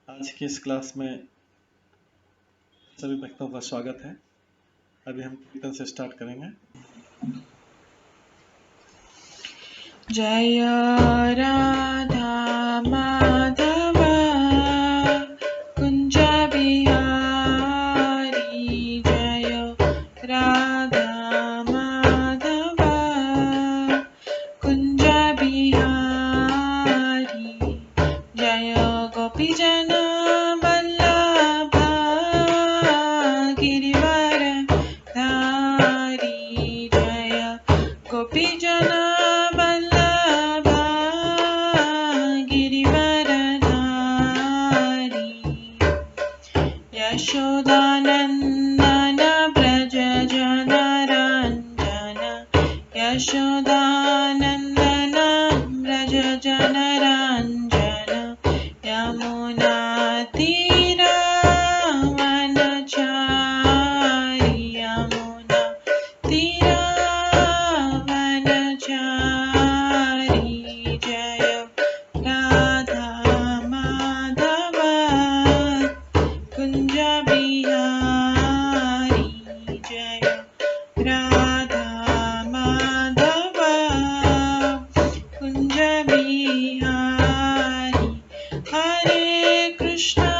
आज की इस क्लास में सभी भक्तों का स्वागत है। अभी हम कीर्तन से स्टार्ट करेंगे। जय राधा माधव कुंज बिहारी, जय राधा माधव कुंज बिहारी, जय गोपीजन वल्लभ गिरिवर धारी, जय गोपीजन वल्लभ गिरिवर धारी, यशोदानंदन व्रज जनरंजन, यशोदानंदन व्रज जनरंजन, यमुना तीरावनचारी, यमुना तीरावनचारी, जय राधा माधव कुंज बिहारी, जय राधा माधव कुंज बिहारी, हरे कृष्णा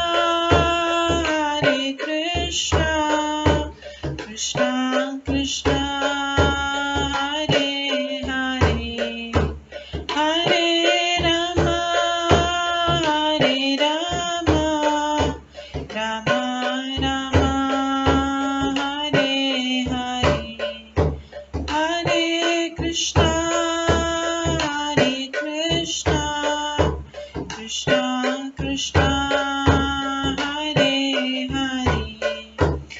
कृष्णा कृष्णा हरे हरे, हरे राम राम राम हरे हरे, हरे कृष्णा कृष्णा कृष्णा हरे हरे, हरे राम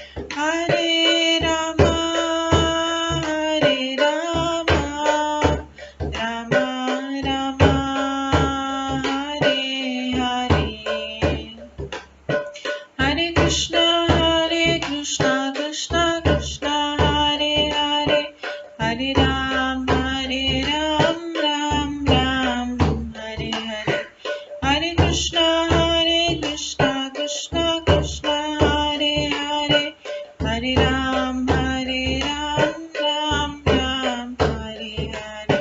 राम राम हरे हरे, हरे कृष्णा कृष्णा कृष्णा हरे हरे, हरे राम राम राम हरे हरे, हरे कृष्णा कृष्णा कृष्णा हरे हरे, हरे राम राम राम हरे हरे,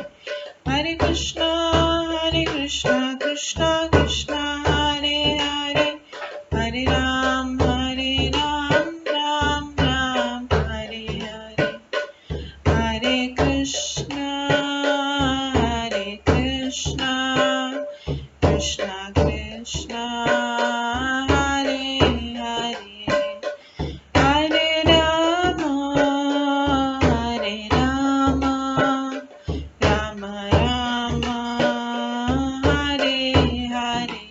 हरे कृष्णा कृष्णा कृष्णा हरे हरे, हरे राम राम राम हरे हरे, हरे कृष्णा कृष्णा कृष्णा हरे हरे, हरे राम राम राम हरे हरे,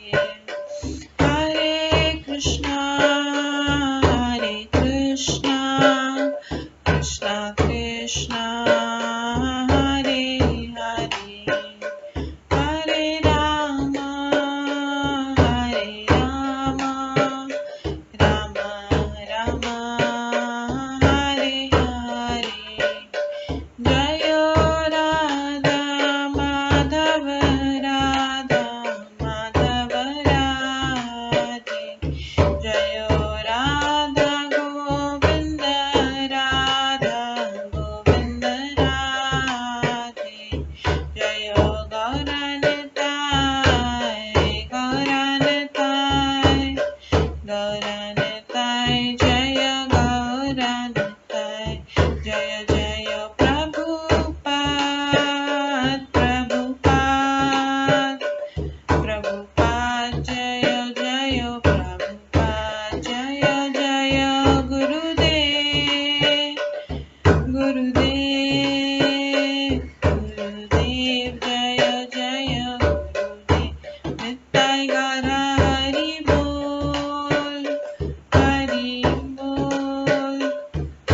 हरे कृष्णा कृष्णा कृष्णा हरे हरे, हरे राम राम राम हरे हरे, जय राधा माधव राधे, जय राधा गोविंद राधे, जय गौरनताय जय गौरनताय, जय जय प्रभुपाद जय जय प्रभुपाद, जय जय गुरुदेव जय जय गुरुदेव, नित्य गौर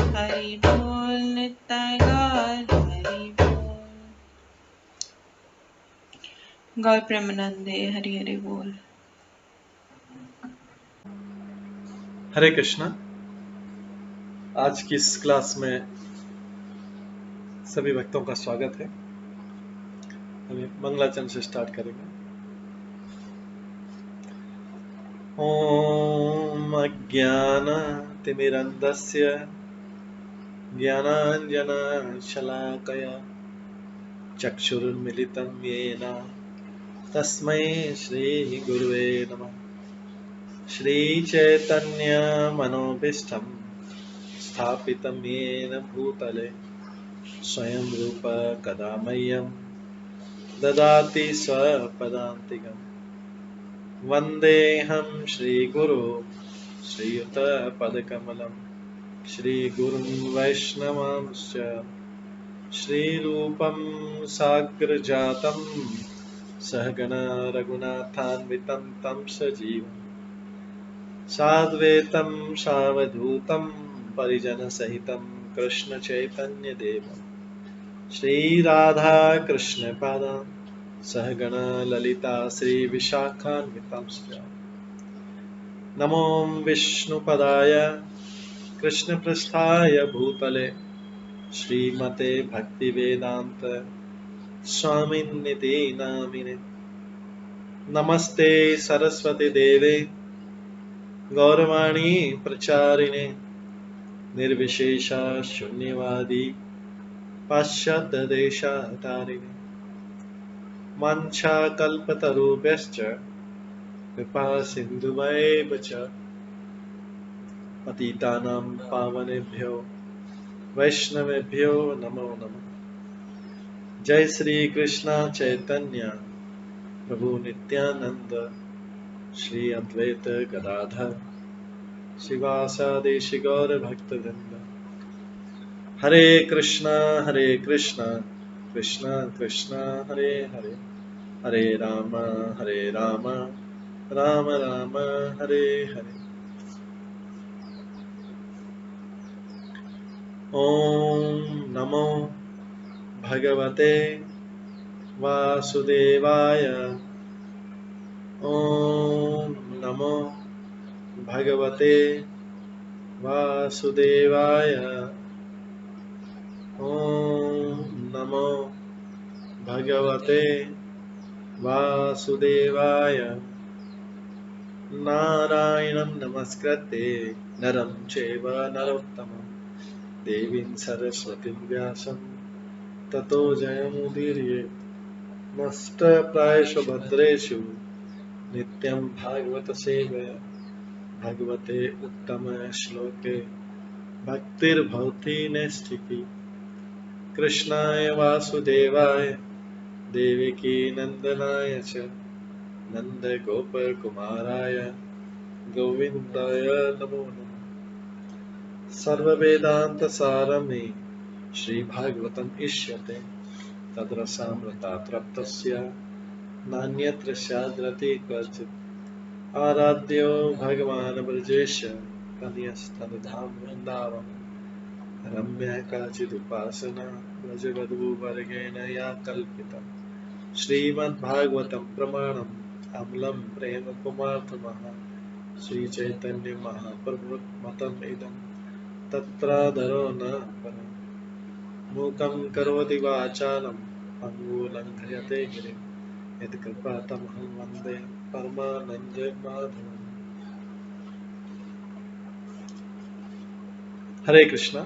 हरि बोल नित्य गौर हरि बोल, गौर प्रेमानंदे हरि हरि बोल। हरे कृष्णा। आज की इस क्लास में सभी भक्तों का स्वागत है। अभी मंगलाचरण से स्टार्ट करेंगे। ॐ अज्ञानतिमिरन्धस्य ज्ञानाञ्जनशलाकया चक्षुरुन्मिलितं येन तस्मै श्रीगुरुवे नमः। श्रीचैतन्यमनोभीष्टं स्थापितं येन भूतले स्वयं रूप कदा मह्यं ददाति स्वपदान्तिकम्। वन्देऽहं श्रीगुरो श्रीयुतपदकमलं श्रीगुरुं वैष्णवांश्च श्रीरूपं साग्रजातं सहगण रघुनाथान्वितं तं सजीवं साद्वैतं सावधूतं परिजनसहितं कृष्णचैतन्यदेवं श्रीराधाकृष्णपादान् सहगण ललिता श्रीविशाखान्वितांश्च नमो विष्णुपदाय कृष्णपृष्ठाय भूतले श्रीमते भक्तिवेदान्त स्वामिन्निति नामिने। नमस्ते सरस्वती देवे गौरवाणी प्रचारिणे निर्विशेष शून्यवादी पाश्चात्य देशातारिणे वाञ्छाकल्पतरुभ्यश्च कृपा सिन्धुभ्येव च पतितानां पावनेभ्यो वैष्णवेभ्यो नमो नमः। जय श्री कृष्ण चैतन्य प्रभु नित्यानंद श्री अद्वैत गदाधर शिवासादि गौर भक्तवृंद। हरे कृष्णा कृष्णा कृष्णा हरे हरे, हरे राम राम राम हरे हरे। ओम नमो भगवते वासुदेवाय। ओम नमो भगवते वासुदेवाय। ओम नमो भगवते वासुदेवाय। नारायणं नमस्कृत्य नरं चैव नरोत्तमं देवीं सरस्वतीं व्यासं ततो जयमुदीरयेत्। नष्टप्रायेषु भद्रेषु नित्यं भागवत सेवया भगवते उत्तम श्लोके भक्तिर्भवति नैष्ठिकी। कृष्णाय वासुदेवाय देवकी नंदनाय च नन्दगोपकुमाराय गोविन्दाय नमो नमः। सर्ववेदान्तसारमे श्रीभागवतम् इष्यते तद्रसामृतात् नान्यत्र स्याद्रति क्वचित्। आराध्यो भगवान् ब्रजेश कन्यस्तनधाम वृन्दावन रम्या काचिदुपासना व्रजवधूवर्गेण या कल्पिता। श्रीमद्भागवतं प्रमाणम् अमलं प्रेम कुमार्थमः श्रीचैतन्य महाप्रभुमतम् इदं तत्रादरो न परम्। मूकं करोति वाचालं पङ्गुलङ्घयते गिरिं यत्कृपातमहं वन्दे परमानन्दमाधवम्। हरे कृष्णा।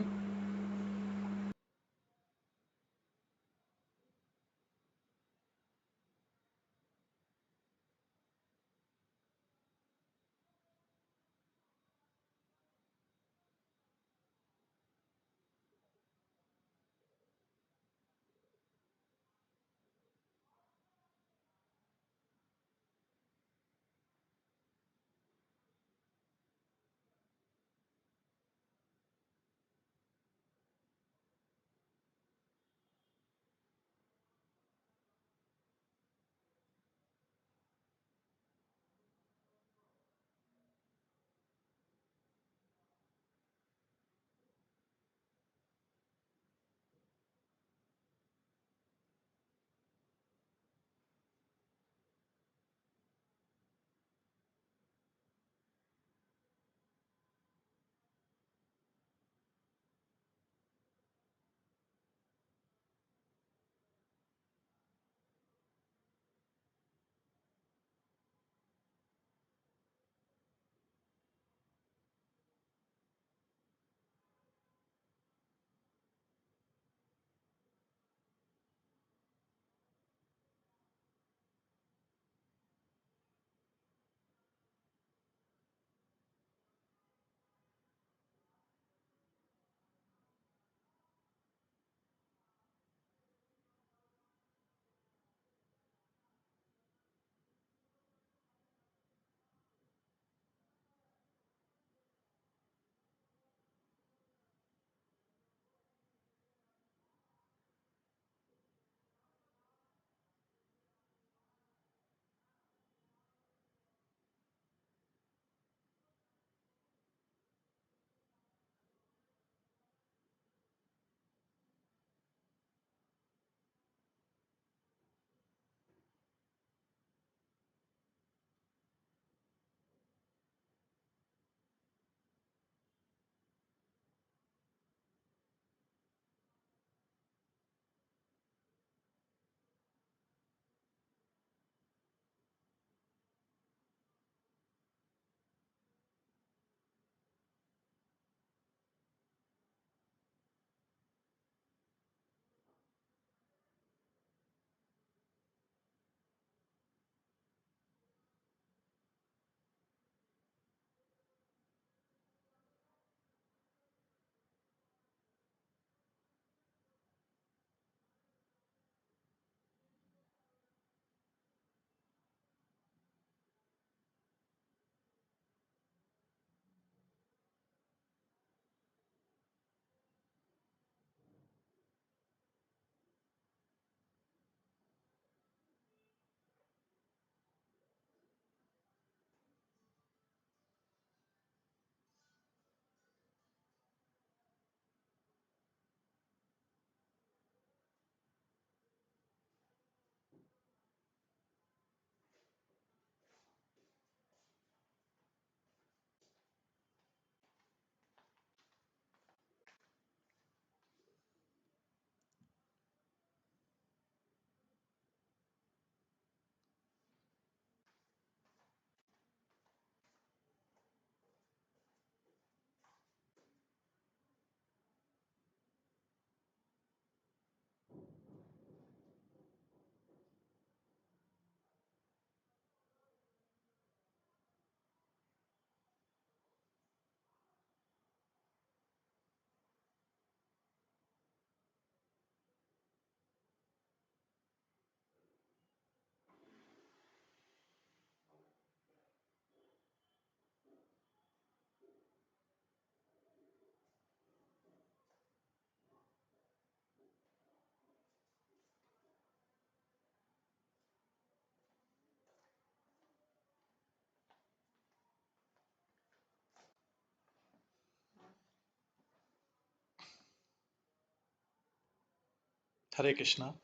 हरे कृष्णा।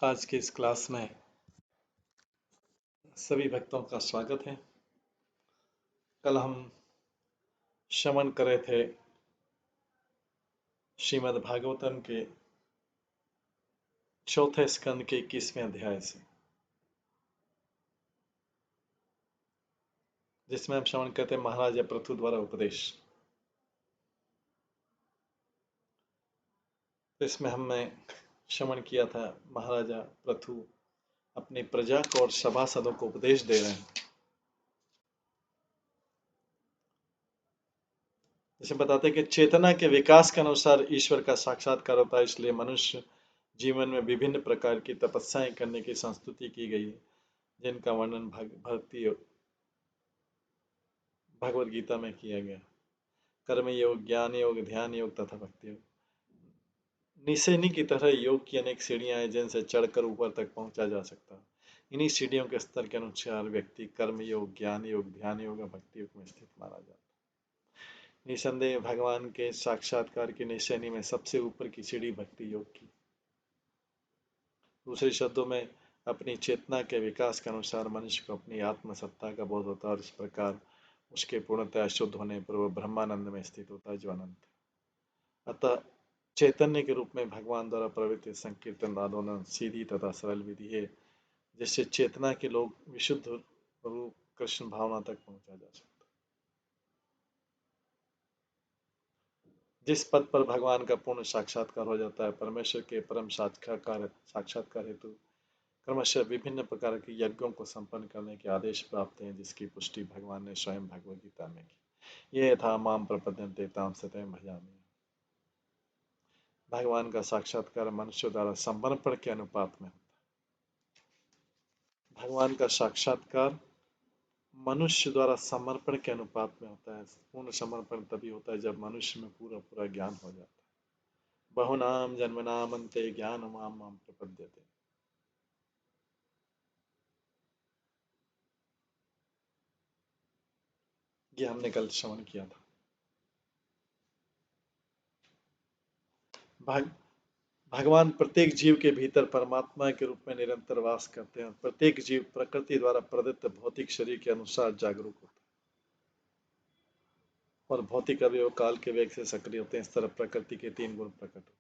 आज के इस क्लास में सभी भक्तों का स्वागत है। कल हम श्रवण करे थे श्रीमद् भागवतम के चौथे स्कंद के 21वें अध्याय से, जिसमें हम श्रवण करते महाराजा पृथु द्वारा उपदेश। इसमें हमने श्रवण किया था महाराजा पृथु अपनी प्रजा को और सभासदों को उपदेश दे रहे हैं। जिसे बताते हैं कि चेतना के विकास के अनुसार ईश्वर का साक्षात्कार होता है, इसलिए मनुष्य जीवन में विभिन्न प्रकार की तपस्याएं करने की संस्तुति की गई है, जिनका वर्णन भगवत गीता में किया गया। कर्म योग, ज्ञान योग, ध्यान योग तथा भक्ति योग। निसेनी की तरह योग की अनेक सीढ़ियां हैं जिनसे चढ़कर ऊपर तक पहुंचा जा सकता है। इन्हीं सीढ़ियों के स्तर के अनुसार व्यक्ति कर्म योग, ज्ञान योग, ध्यान योग और भक्ति योग में स्थित माना जाता है। निसंदेह भगवान के साक्षात्कार की निशानी में सबसे ऊपर की सीढ़ी भक्ति योग की। दूसरे शब्दों में अपनी चेतना के विकास के अनुसार मनुष्य को अपनी आत्मसत्ता का बोध होता है और इस प्रकार उसके पूर्णतः शुद्ध होने पर वह ब्रह्मानंद में स्थित होता है, जो अनंत है। अतः चैतन्य के रूप में भगवान द्वारा प्रवृत्त संकीर्तन आंदोलन सीधी तथा सरल विधि है, जिससे चेतना के लोग विशुद्ध रूप कृष्ण भावना तक पहुंचा जा सकता। जिस पद पर भगवान का पूर्ण साक्षात्कार हो जाता है, परमेश्वर के परम साक्षात्कार हेतु क्रमशः विभिन्न प्रकार के यज्ञों को संपन्न करने के आदेश प्राप्त हैं, जिसकी पुष्टि भगवान ने स्वयं भगवद गीता में की। ये था माम प्रपद्यन्ते ताम सततं भजामि। भगवान का साक्षात्कार मनुष्य द्वारा समर्पण के अनुपात में होता है। भगवान का साक्षात्कार मनुष्य द्वारा समर्पण के अनुपात में होता है। पूर्ण समर्पण तभी होता है जब मनुष्य में पूरा ज्ञान हो जाता है। बहुनाम जन्मनाम अन्ते ज्ञानमाम माम प्रपद्यते। ये हमने कल श्रवण किया था। भगवान प्रत्येक जीव के भीतर परमात्मा के रूप में निरंतर वास करते हैं। प्रत्येक जीव प्रकृति द्वारा प्रदत्त भौतिक शरीर के अनुसार जागरूक होता है और भौतिक अवयव काल के वेग से सक्रिय होते हैं। इस तरह प्रकृति के 3 गुण प्रकट होते हैं।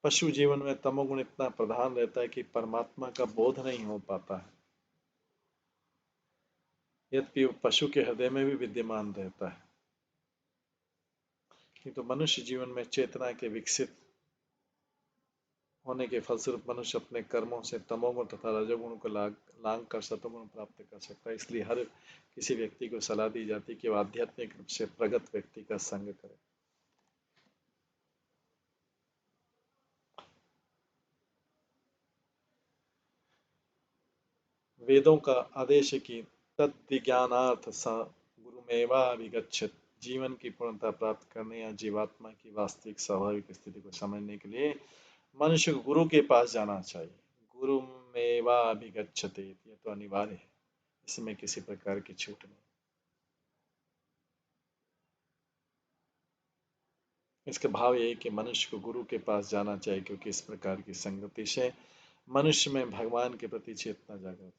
पशु जीवन में तमोगुण इतना प्रधान रहता है कि परमात्मा का बोध नहीं हो पाता है, यद्यपि पशु के हृदय में भी विद्यमान रहता है। किंतु मनुष्य जीवन में चेतना के विकसित होने के फलस्वरूप मनुष्य अपने कर्मों से तमोगुण तथा रजोगुण को लांग कर सतोगुण प्राप्त कर सकता है। इसलिए हर किसी व्यक्ति को सलाह दी जाती है कि वह आध्यात्मिक रूप से प्रगत व्यक्ति का संग करे। वेदों का आदेश है कि तद्विज्ञानार्थ स गुरुमेवाभिगच्छेत्। जीवन की पूर्णता प्राप्त करने या जीवात्मा की वास्तविक स्वाभाविक स्थिति को समझने के लिए मनुष्य को गुरु के पास जाना चाहिए। गुरुमेवाभिगच्छते, यह तो अनिवार्य है, इसमें किसी प्रकार की छूट नहीं। इसका भाव यह है कि मनुष्य को गुरु के पास जाना चाहिए, क्योंकि इस प्रकार की संगति से मनुष्य में भगवान के प्रति चेतना जागृत।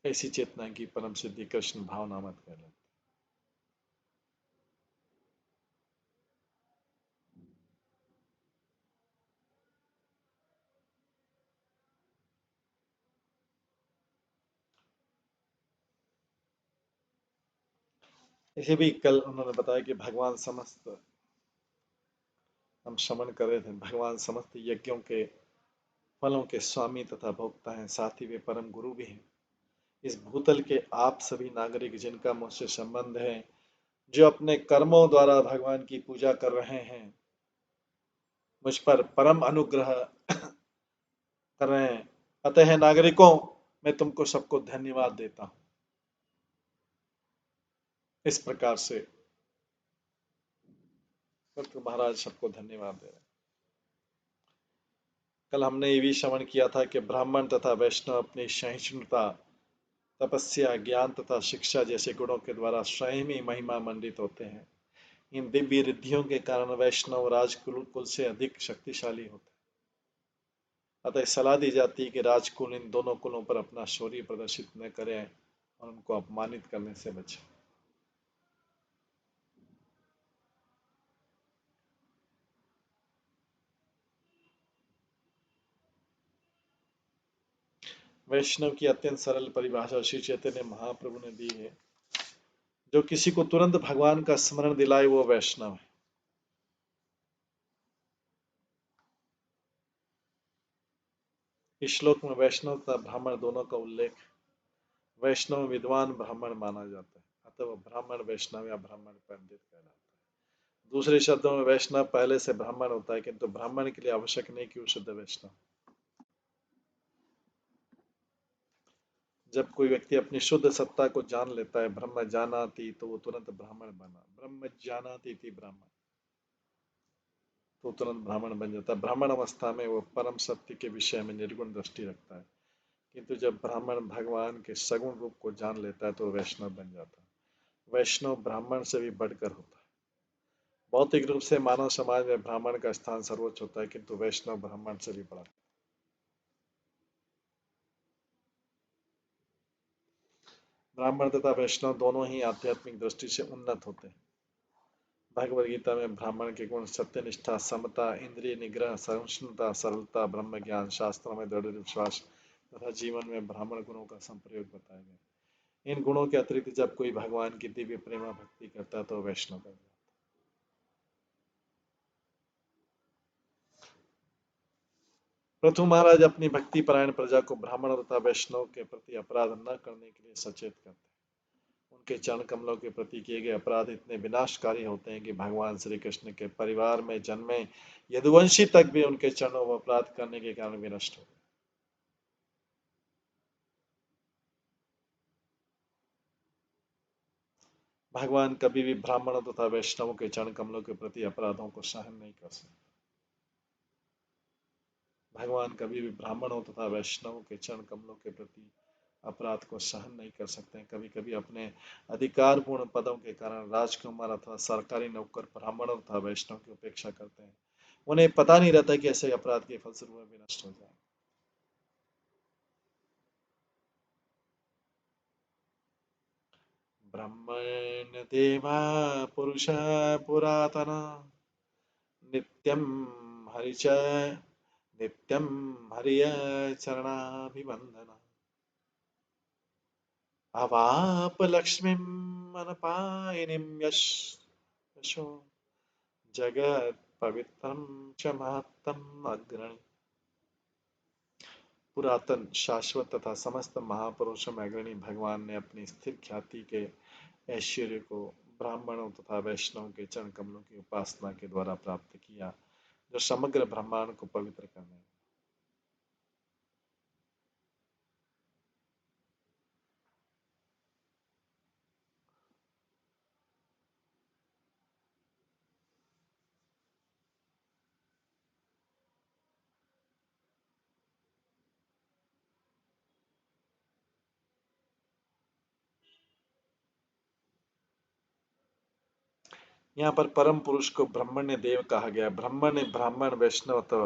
ऐसी चेतना की परम सिद्धि कृष्ण भावनामत कहलाती। इसे भी कल उन्होंने बताया कि भगवान समस्त, हम श्रवण कर रहे थे, भगवान समस्त यज्ञों के फलों के स्वामी तथा भोक्ता हैं, साथ ही वे परम गुरु भी हैं। इस भूतल के आप सभी नागरिक जिनका मुझसे संबंध है, जो अपने कर्मों द्वारा भगवान की पूजा कर रहे हैं, मुझ पर परम अनुग्रह कर रहे हैं। अतः नागरिकों, मैं तुमको सबको धन्यवाद देता हूं। इस प्रकार से महाराज सबको धन्यवाद दे रहे हैं। कल हमने ये भी श्रवण किया था कि ब्राह्मण तथा वैष्णव अपनी सहिष्णुता तपस्या, ज्ञान तथा शिक्षा जैसे गुणों के द्वारा स्वयं ही महिमा मंडित होते हैं। इन दिव्य रिद्धियों के कारण वैष्णव राजकुल कुल से अधिक शक्तिशाली होते हैं। अतः सलाह दी जाती है कि राजकुल इन दोनों कुलों पर अपना शौर्य प्रदर्शित न करें और उनको अपमानित करने से बचें। वैष्णव की अत्यंत सरल परिभाषा श्री चैतन्य महाप्रभु ने दी है। जो किसी को तुरंत भगवान का स्मरण दिलाए वो वैष्णव है। इस श्लोक में वैष्णव तथा ब्राह्मण दोनों का उल्लेख। वैष्णव विद्वान ब्राह्मण माना जाता है, अतः वह ब्राह्मण वैष्णव या ब्राह्मण पंडित कहलाता है। दूसरे शब्दों में वैष्णव पहले से ब्राह्मण होता है, किंतु ब्राह्मण के लिए आवश्यक नहीं कि वो शुद्ध वैष्णव। जब कोई व्यक्ति अपनी शुद्ध सत्ता को जान लेता है, ब्रह्म जानाति, तो वो तुरंत ब्राह्मण बना। ब्रह्म जानाति थी ब्राह्मण, तो तुरंत ब्राह्मण बन जाता है। ब्राह्मण अवस्था में वो परम सत्य के विषय में निर्गुण दृष्टि रखता है, किंतु जब ब्राह्मण भगवान के सगुण रूप को जान लेता है तो वैष्णव बन जाता है। वैष्णव ब्राह्मण से भी बढ़कर होता है। भौतिक रूप से मानव समाज में ब्राह्मण का स्थान सर्वोच्च होता है, किंतु वैष्णव ब्राह्मण से भी बड़ा। ब्राह्मण तथा वैष्णव दोनों ही आध्यात्मिक दृष्टि से उन्नत होते हैं। भगवद गीता में ब्राह्मण के गुण सत्यनिष्ठा, समता, इंद्रिय निग्रह, सहिष्णुता, सरलता, ब्रह्म ज्ञान, शास्त्रों में दृढ़ विश्वास तथा जीवन में ब्राह्मण गुणों का संप्रयोग बताया गया। इन गुणों के अतिरिक्त जब कोई भगवान की दिव्य प्रेमा भक्ति करता है तो वैष्णव बन जाता है। पृथु महाराज अपनी भक्ति परायण प्रजा को ब्राह्मण तथा वैष्णव के प्रति अपराध न करने के लिए सचेत करते हैं। उनके चरण कमलों के प्रति किए गए अपराध इतने विनाशकारी होते हैं कि भगवान श्री कृष्ण के परिवार में जन्मे यदुवंशी तक भी उनके चरणों में अपराध करने के कारण विनष्ट हो गए। भगवान कभी भी ब्राह्मणों तथा वैष्णवों के चरण कमलों के प्रति अपराधों को सहन नहीं कर सकते। भगवान कभी भी ब्राह्मणों तथा वैष्णवों के चरण कमलों के प्रति अपराध को सहन नहीं कर सकते हैं। कभी कभी अपने अधिकारपूर्ण पदों के कारण राजकुमार अथवा सरकारी नौकर ब्राह्मणों तथा वैष्णव की उपेक्षा करते हैं। उन्हें पता नहीं रहता कि ऐसे अपराध के फलस्वरूप भी नष्ट हो जाए। ब्रह्मण्य देवा पुरुष पुरातन नित्यं हरिच नित्यं हरिय चरणाभिवंदन अवाप लक्ष्मीम् अनपायिनीं यशो जगत् पवित्रं च महत्तम अग्रणी। पुरातन, शाश्वत तथा समस्त महापुरुषों में अग्रणी भगवान ने अपनी स्थिर ख्याति के ऐश्वर्य को ब्राह्मणों तथा वैष्णव के चरण कमलों की उपासना के द्वारा प्राप्त किया, जो समग्र ब्रह्मांड को पवित्र करने। यहाँ पर परम पुरुष को ब्रह्मण्य देव कहा गया। ब्रह्मण्य ब्राह्मण वैष्णव अथवा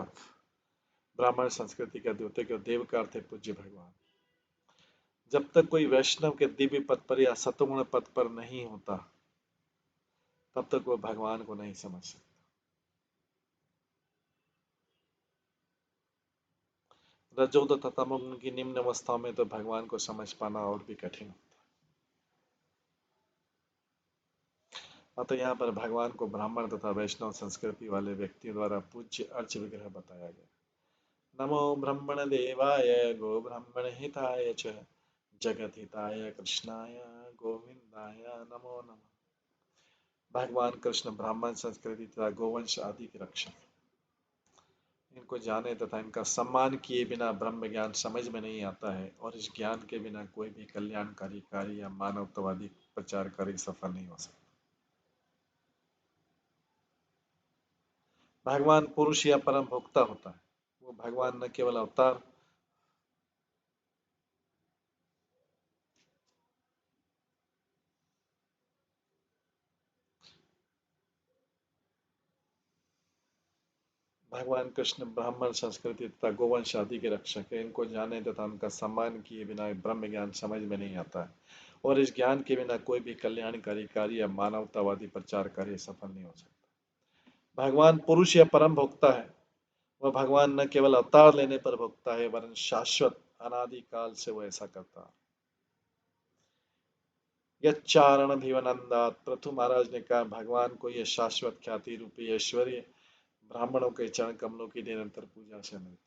ब्राह्मण संस्कृति का द्योतक और देव का अर्थ है पूज्य भगवान। जब तक कोई वैष्णव के दिव्य पद पर या सतगुण पद पर नहीं होता, तब तक वो भगवान को नहीं समझ सकता। रजोद तथा तमोगुण की निम्न अवस्थाओं में तो भगवान को समझ पाना और भी कठिन होता है। अतः यहाँ पर भगवान को ब्राह्मण तथा वैष्णव संस्कृति वाले व्यक्तियों द्वारा पूज्य अर्च विग्रह बताया गया। नमो ब्रह्मण देवाय गो ब्राह्मण हिताय च जगत हिताय कृष्णाय गोविंदाय नमो नमः। भगवान कृष्ण ब्राह्मण संस्कृति तथा गोवंश आदि के रक्षक। इनको जाने तथा इनका सम्मान किए बिना ब्रह्म ज्ञान समझ में नहीं आता है, और इस ज्ञान के बिना कोई भी कल्याणकारी कार्य या मानवतावादी प्रचारकारी सफल नहीं हो सकता। भगवान पुरुष या परम भोक्ता होता है। वो भगवान न केवल अवतार भगवान कृष्ण ब्राह्मण संस्कृति तथा गोवंश आदि के रक्षक है। इनको जाने तथा उनका सम्मान किए बिना ब्रह्म ज्ञान समझ में नहीं आता है, और इस ज्ञान के बिना कोई भी कल्याणकारी कार्य या मानवतावादी प्रचार कार्य सफल नहीं हो सकता। भगवान पुरुष या परम भोक्ता है। वह भगवान न केवल अवतार लेने पर भोक्ता है, वरन शाश्वत अनादि काल से वह ऐसा करता है। यच्चारण भीवनंदात, पृथु महाराज ने कहा, भगवान को यह शाश्वत ख्याति रूपी ऐश्वर्य ब्राह्मणों के चरण कमलों की निरंतर पूजा से मिलता है।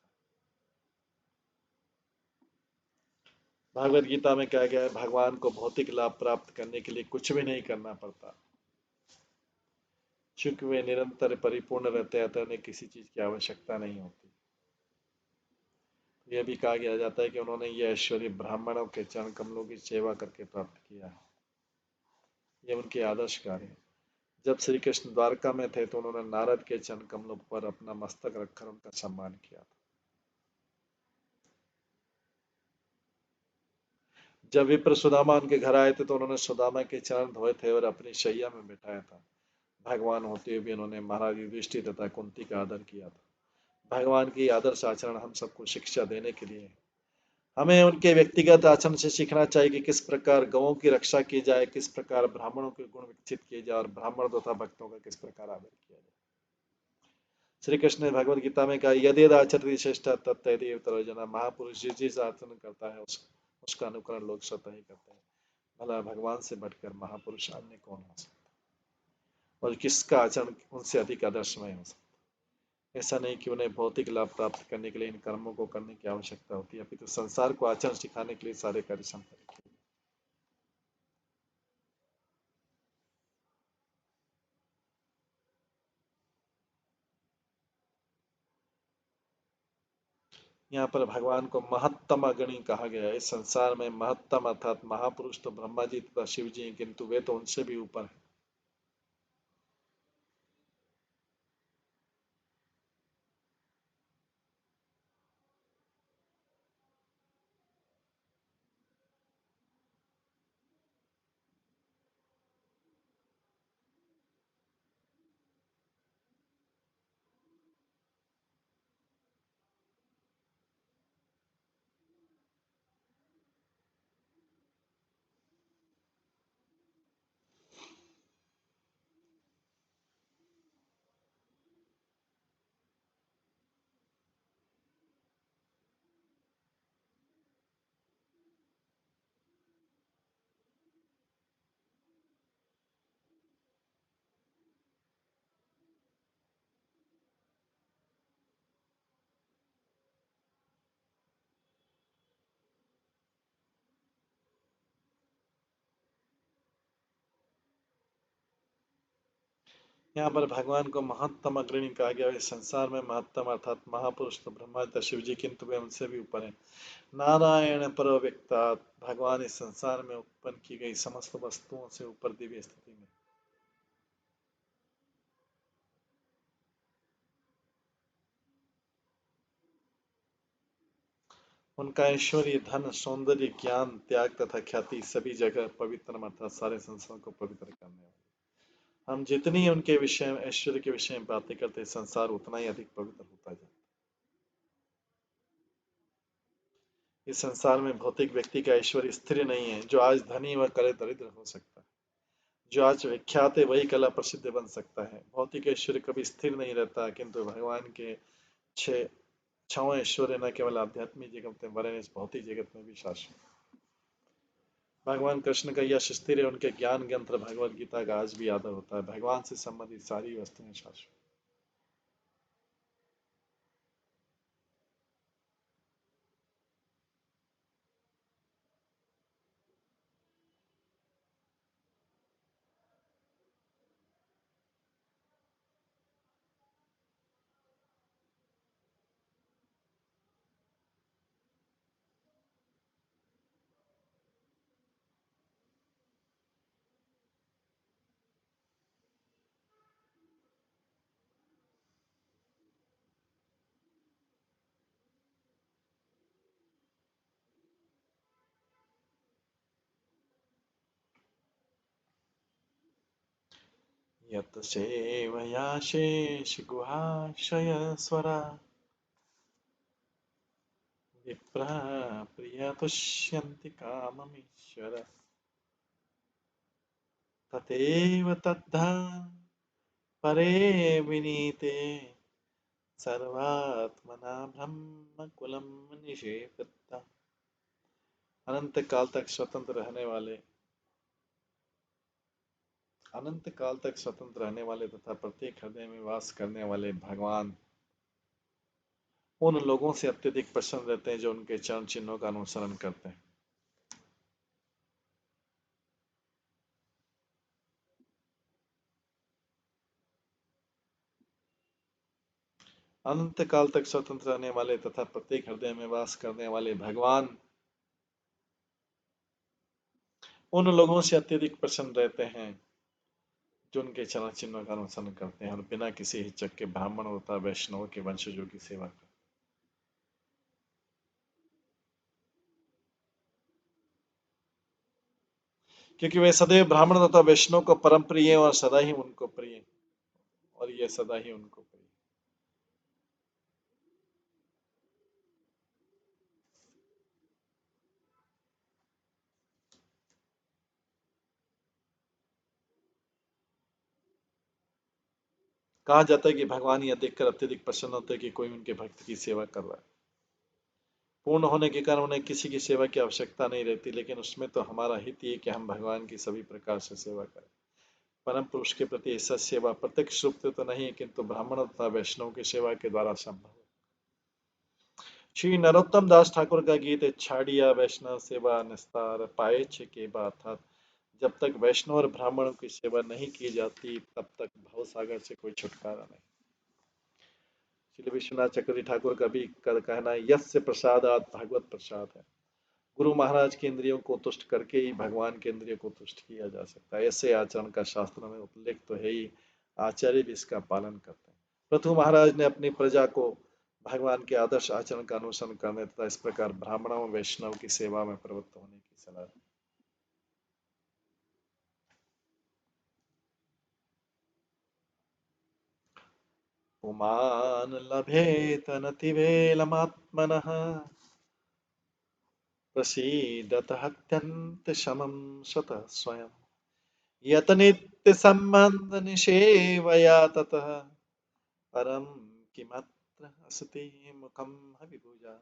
भागवत गीता में कहा गया है, भगवान को भौतिक लाभ प्राप्त करने के लिए कुछ भी नहीं करना पड़ता, चूंकि वे निरंतर परिपूर्ण रहते हैं, तो उन्हें किसी चीज की आवश्यकता नहीं होती। यह भी कहा गया जाता है कि उन्होंने यह ऐश्वर्य ब्राह्मणों के चरण कमलों की सेवा करके प्राप्त किया है। यह उनके आदर्श कार्य है। जब श्री कृष्ण द्वारका में थे तो उन्होंने नारद के चरण कमलों पर अपना मस्तक रखकर उनका सम्मान किया था। जब विप्र सुदामा उनके घर आए थे तो उन्होंने सुदामा के चरण धोए थे और अपनी शैया में बिठाया था। भगवान होते हुए भी उन्होंने महाराज युधिष्ठिर तथा कुंती का आदर किया था। भगवान की आदर्श आचरण हम सबको शिक्षा देने के लिए, हमें उनके व्यक्तिगत आचरण से सीखना चाहिए कि किस प्रकार गौों की रक्षा की जाए, किस प्रकार ब्राह्मणों के गुण विकसित किए जाए और ब्राह्मण तथा भक्तों का किस प्रकार आदर किया जाए। श्री कृष्ण ने भगवद गीता में कहा, यदि आचरति श्रेष्ठ तत्तदेव तरोजना, महापुरुष जिस जिस आचरण करता है उसका अनुकरण लोग स्वतः ही करते हैं। भला भगवान से बढ़कर महापुरुष अन्य कौन हो सकता, और किसका आचरण उनसे अधिक आदर्शमय हो सकता। ऐसा नहीं कि उन्हें भौतिक लाभ प्राप्त करने के लिए इन कर्मों को करने की आवश्यकता होती है, अपितु संसार को आचरण सिखाने के लिए सारे कार्य संपन्न किए। यहाँ पर भगवान को महत्तम अग्नि कहा गया है। इस संसार में महत्तम अर्थात महापुरुष तो ब्रह्मा जी तथा शिव जी हैं, किंतु वे तो उनसे भी ऊपर हैं। यहाँ पर भगवान को महत्तम अग्रणी कहा गया है। इस संसार में महत्तम अर्थात महापुरुष तो ब्रह्मा तथा शिव जी, किंतु वे उनसे भी ऊपर हैं। नारायण परव्यक्तात्, भगवान इस संसार में उत्पन्न की गई समस्त वस्तुओं से ऊपर दिव्य स्थिति में। उनका ऐश्वर्य, धन, सौंदर्य, ज्ञान, त्याग तथा ख्याति सभी जगह पवित्र अर्थात सारे संसार को पवित्र करने वाले। हम जितनी उनके विषय में, ऐश्वर्य के विषय में बातें करते हैं, संसार उतना ही अधिक पवित्र होता जाता है। इस संसार में भौतिक व्यक्ति का ऐश्वर्य स्थिर नहीं है। जो आज धनी व कल दरिद्र हो सकता है, जो आज विख्यात है वही कला प्रसिद्ध बन सकता है। भौतिक ऐश्वर्य कभी स्थिर नहीं रहता, किंतु भगवान के छह छह ऐश्वर्य न केवल आध्यात्मिक जगत में वरन इस भौतिक जगत में भी शाश्वत। भगवान कृष्ण का यश स्थिर है। उनके ज्ञान ग्रंथ भगवद गीता का आज भी आदर होता है। भगवान से संबंधित सारी वस्तुएं शाश्वत। यत् सेवया शेषगुहाशय स्वरा विप्रा प्रिया तुष्यन्ति काममीश्वर तथैव तद्धा परे विनीते सर्वात्मना ब्रह्मकुलं निषेवता। अनंत काल तक स्वतंत्र रहने वाले, अनंत काल तक स्वतंत्र रहने वाले तथा प्रत्येक हृदय में वास करने वाले भगवान उन लोगों से अत्यधिक प्रसन्न रहते हैं जो उनके चरण चिन्हों का अनुसरण करते हैं। अनंत काल तक स्वतंत्र रहने वाले तथा प्रत्येक हृदय में वास करने वाले भगवान उन लोगों से अत्यधिक प्रसन्न रहते हैं जो उनके चरण चिन्हों का अनुसरण करते हैं और बिना किसी हिचक के ब्राह्मण तथा वैष्णव के वंशजों की सेवा करते हैं, क्योंकि वे सदैव ब्राह्मण तथा वैष्णव को परम प्रिय और सदा ही उनको प्रिय, और ये सदा ही उनको प्रिय। कहा जाता है कि भगवान यह देखकर अत्यधिक प्रसन्न होते हैं कि कोई उनके भक्त की सेवा कर रहा है। पूर्ण होने के कारण उन्हें किसी की सेवा की आवश्यकता नहीं रहती, लेकिन उसमें तो हमारा हित ये कि हम भगवान की सभी प्रकार से सेवा करें। परम पुरुष के प्रति ऐसा सेवा प्रत्यक्ष रूप से तो नहीं, किंतु ब्राह्मण तथा वैष्णव की सेवा के द्वारा संभव है। श्री नरोत्तम दास ठाकुर का गीत है, छाड़िया वैष्णव सेवा निस्तार पाए के बात। जब तक वैष्णव और ब्राह्मणों की सेवा नहीं की जाती तब तक भवसागर से कोई छुटकारा नहीं। श्री विश्वनाथ चक्रवर्ती ठाकुर का भी कहना है, यस्य प्रसादात भगवत प्रसाद है। गुरु महाराज के इंद्रियों को तुष्ट करके ही भगवान के इंद्रियों को तुष्ट किया जा सकता है। ऐसे आचरण का शास्त्रों में उल्लेख तो है ही, आचार्य भी इसका पालन करते हैं। पृथु महाराज ने अपनी प्रजा को भगवान के आदर्श आचरण का अनुसरण करने तथा इस प्रकार ब्राह्मणों वैष्णव की सेवा में प्रवृत्त होने की सलाह दी। पुमान् लभेत नतिवेलमात्मनः प्रसीदत हत्यन्तशमं स्वतः स्वयं यत नित्य संबंध निषेवया ततः परम किमत्र असते मुखम हविभुजा।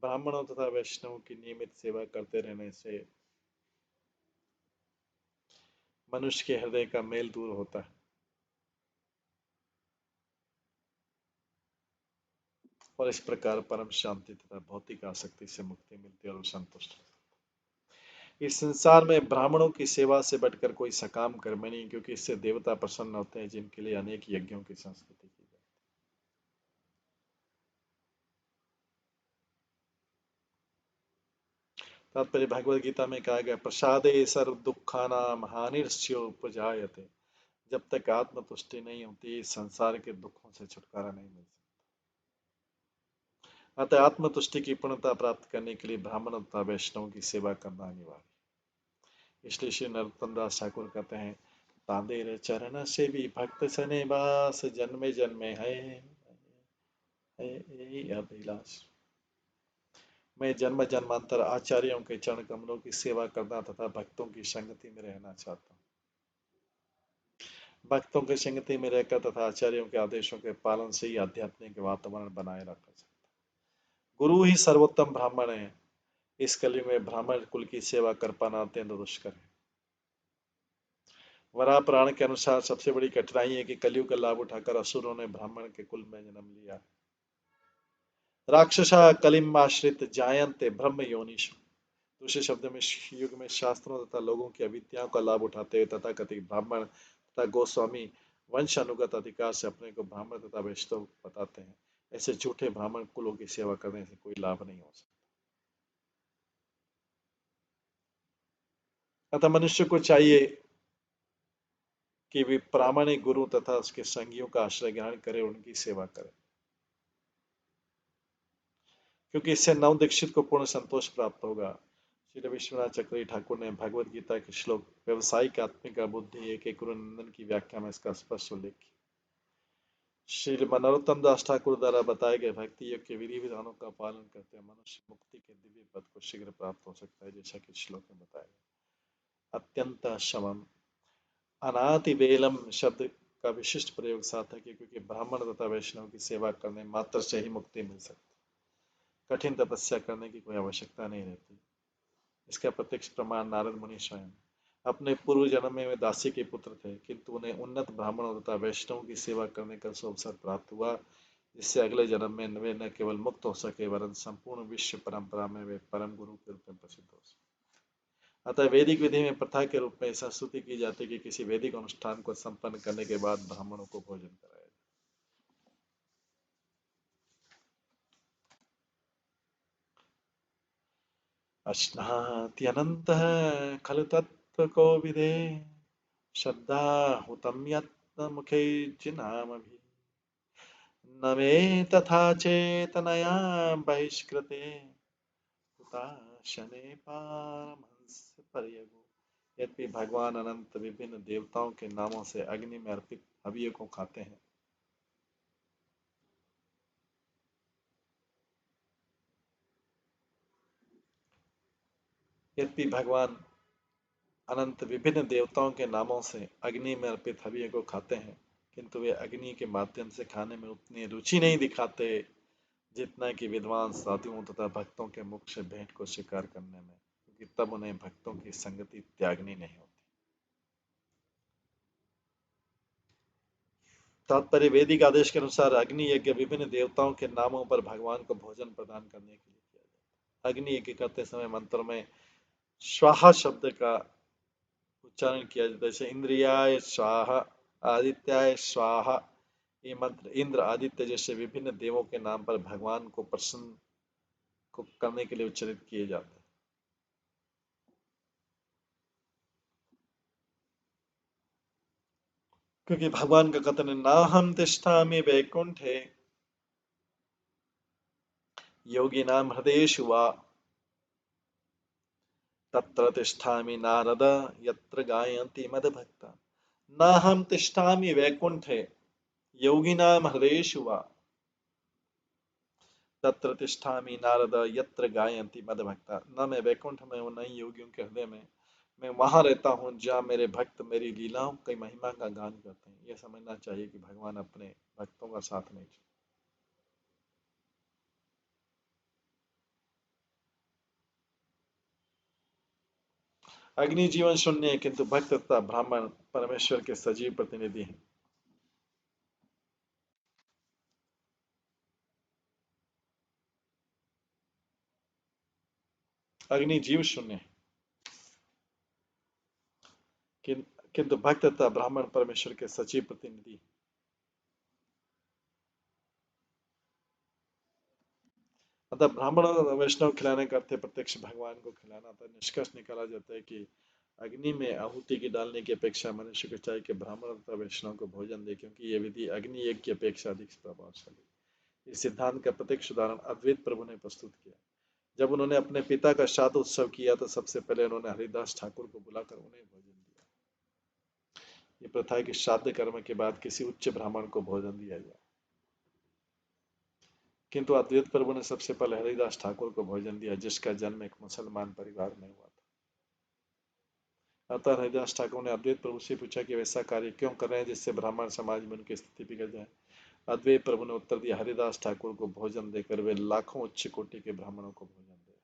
ब्राह्मणों तथा वैष्णवों की नियमित सेवा करते रहने से मनुष्य के हृदय का मेल दूर होता है और इस प्रकार परम शांति तथा भौतिक आसक्ति से मुक्ति मिलती है और वो संतुष्ट है। इस संसार में ब्राह्मणों की सेवा से बढ़कर कोई सकाम कर्म नहीं, क्योंकि इससे देवता प्रसन्न होते हैं जिनके लिए अनेक यज्ञों की संस्कृति की जाती है। तात्पर्य भगवद गीता में कहा गया, प्रसादे सर्व दुखानाम हानिर्स्योपजायते। जब तक आत्मतुष्टि नहीं होती संसार के दुखों से छुटकारा नहीं मिल सकता। अतः आत्मतुष्टि की पूर्णता प्राप्त करने के लिए ब्राह्मण तथा वैष्णव की सेवा करना अनिवार्य। इसलिए श्री नरोत्तम दास ठाकुर कहते हैं, तांदेर चरण से भी भक्त सने बास जन्मे जन्मे है अभिलाष। मैं जन्म जन्मांतर आचार्यों के चरण कमलों की सेवा करना तथा भक्तों की संगति में रहना चाहता हूँ। भक्तों की संगति में रहकर तथा आचार्यों के आदेशों के पालन से ही आध्यात्मिक वातावरण बनाए रखा सकता है। गुरु ही सर्वोत्तम ब्राह्मण है। इस कलयुग में ब्राह्मण कुल की सेवा कर पाना अत्यंत दुष्कर है। वराह पुराण के अनुसार सबसे बड़ी कठिनाई है कि कलयुग का लाभ उठाकर असुरों ने ब्राह्मण के कुल में जन्म लिया। राक्षसा कलिमाश्रित जायन्ते ब्रह्म योनिषु। दूसरे शब्द में युग में शास्त्रों तथा लोगों की अविद्याओं का लाभ उठाते हुए तथाकथित ब्राह्मण तथा गोस्वामी वंश अनुगत अधिकार से अपने को ब्राह्मण तथा वैष्णव बताते हैं। ऐसे झूठे ब्राह्मण कुलों की सेवा करने से कोई लाभ नहीं हो सकता। अतः मनुष्य को चाहिए कि वे प्रामाणिक गुरु तथा उसके संगियों का आश्रय ग्रहण करे, उनकी सेवा करे, क्योंकि इससे नव दीक्षित को पूर्ण संतोष प्राप्त होगा। श्री विश्वनाथ चक्रवर्ती ठाकुर ने भगवद गीता के श्लोक व्यवसायिक आत्मिका बुद्धि एक एक नंदन की व्याख्या में इसका स्पष्ट उल्लेख किया। श्री मनोरत्तम दास ठाकुर द्वारा बताए गए भक्ति योग के विधि विधानों का पालन करते मनुष्य मुक्ति के दिव्य पद को शीघ्र प्राप्त हो सकता है, जैसा कि श्लोक में बताया गया। अत्यंत शमम अनाति बेलम शब्द का विशिष्ट प्रयोग सार्थक है, क्योंकि ब्राह्मण तथा वैष्णव की सेवा करने मात्र से ही मुक्ति मिल सकती, कठिन तपस्या करने की कोई आवश्यकता नहीं रहती। इसका प्रत्यक्ष प्रमाण नारद मुनि स्वयं अपने पूर्व जन्म में वे दासी के पुत्र थे, किंतु उन्हें उन्नत ब्राह्मणों तथा वैष्णव की सेवा करने का अवसर प्राप्त हुआ, जिससे अगले जन्म में वे न केवल मुक्त हो सके वरन संपूर्ण विश्व परंपरा में वे परम गुरु के रूप में प्रसिद्ध हो सके। अतः वैदिक विधि में प्रथा के रूप में ऐसा स्तुति की जाती है कि किसी वैदिक अनुष्ठान को संपन्न करने के बाद ब्राह्मणों को भोजन कराया जाए। अश्नात्यनन्तः खलु तत्त्वको विदे श्रद्धा हुतं यत्न मुखे जिनामभि न मे तथा चेतनया बहिष्कृते हुताशने पारमहंस पर्यगो। यद्यपि भगवान अनंत विभिन्न देवताओं के नामों से अग्नि में अर्पित हवियों को खाते हैं, यद्यपि भगवान अनंत विभिन्न देवताओं के नामों से अग्नि में अर्पित हवियों को खाते हैं, किंतु वे अग्नि के माध्यम से खाने में उतनी रुचि नहीं दिखाते जितना कि विद्वान साधुओं तथा भक्तों के मुख से भेंट को स्वीकार करने में, क्योंकि तब उन्हें भक्तों की संगति त्यागनी नहीं होती। तात्पर्य वैदिक आदेश के अनुसार अग्नि यज्ञ विभिन्न देवताओं के नामों पर भगवान को भोजन प्रदान करने के लिए किया जाता है। अग्नि यज्ञ करते समय मंत्र में स्वाहा शब्द का उच्चारण किया जाता है, जैसे इंद्रियाय स्वाहा, आदित्याय स्वाहा। ये मंत्र इंद्र, आदित्य जैसे विभिन्न देवों के नाम पर भगवान को प्रसन्न को करने के लिए उच्चारित किए जाते हैं। क्योंकि भगवान का कथन है, ना हम तिष्ठामि वैकुंठे योगिनाम हृदयेषु वा तत्र तिष्ठामि नारद यत्र गायन्ति मद्भक्ता। नाहं तिष्ठामि वैकुंठे योगिनाम हृदयेषु वा तत्र तिष्ठामि नारद यत्र गायन्ति मद्भक्ता। न मैं वैकुंठ में हूँ, नहीं योगियों के हृदय में, मैं वहां रहता हूँ जहाँ मेरे भक्त मेरी लीलाओं की महिमा का गान करते हैं। यह समझना चाहिए कि भगवान अपने भक्तों का साथ नहीं छोड़ते। अग्नि जीवन शून्य है, किंतु भक्त तथा ब्राह्मण परमेश्वर के सजीव प्रतिनिधि हैं। अग्नि जीव शून्य है, किंतु भक्त तथा ब्राह्मण परमेश्वर के सजीव प्रतिनिधि। अतः ब्राह्मण और वैष्णव खिलाने का अर्थ प्रत्यक्ष भगवान को खिलाना। अतः निष्कर्ष निकाला जाता है कि अग्नि में आहुति की डालने की अपेक्षा मनुष्य को चाहिए कि ब्राह्मण तथा वैष्णव को भोजन दे, क्योंकि यह विधि अग्नि यज्ञ की अपेक्षा अधिक प्रभावशाली। इस सिद्धांत का प्रत्यक्ष उदाहरण अद्वैत प्रभु ने प्रस्तुत किया। जब उन्होंने अपने पिता का श्राद्ध उत्सव किया तो सबसे पहले उन्होंने हरिदास ठाकुर को बुलाकर उन्हें भोजन दिया। ये प्रथा है कि श्राद्ध कर्म के बाद किसी उच्च ब्राह्मण को भोजन दिया जाए, किंतु अद्वैत प्रभु ने सबसे पहले हरिदास ठाकुर को भोजन दिया, जिसका जन्म एक मुसलमान परिवार में हुआ था। अतः हरिदास ठाकुर ने अद्वैत प्रभु से पूछा कि वैसा कार्य क्यों कर रहे हैं जिससे ब्राह्मण समाज में उनकी स्थिति बिगड़ जाए। अद्वैत प्रभु ने उत्तर दिया, हरिदास ठाकुर को भोजन देकर वे लाखों उच्च कोटि के ब्राह्मणों को भोजन दे।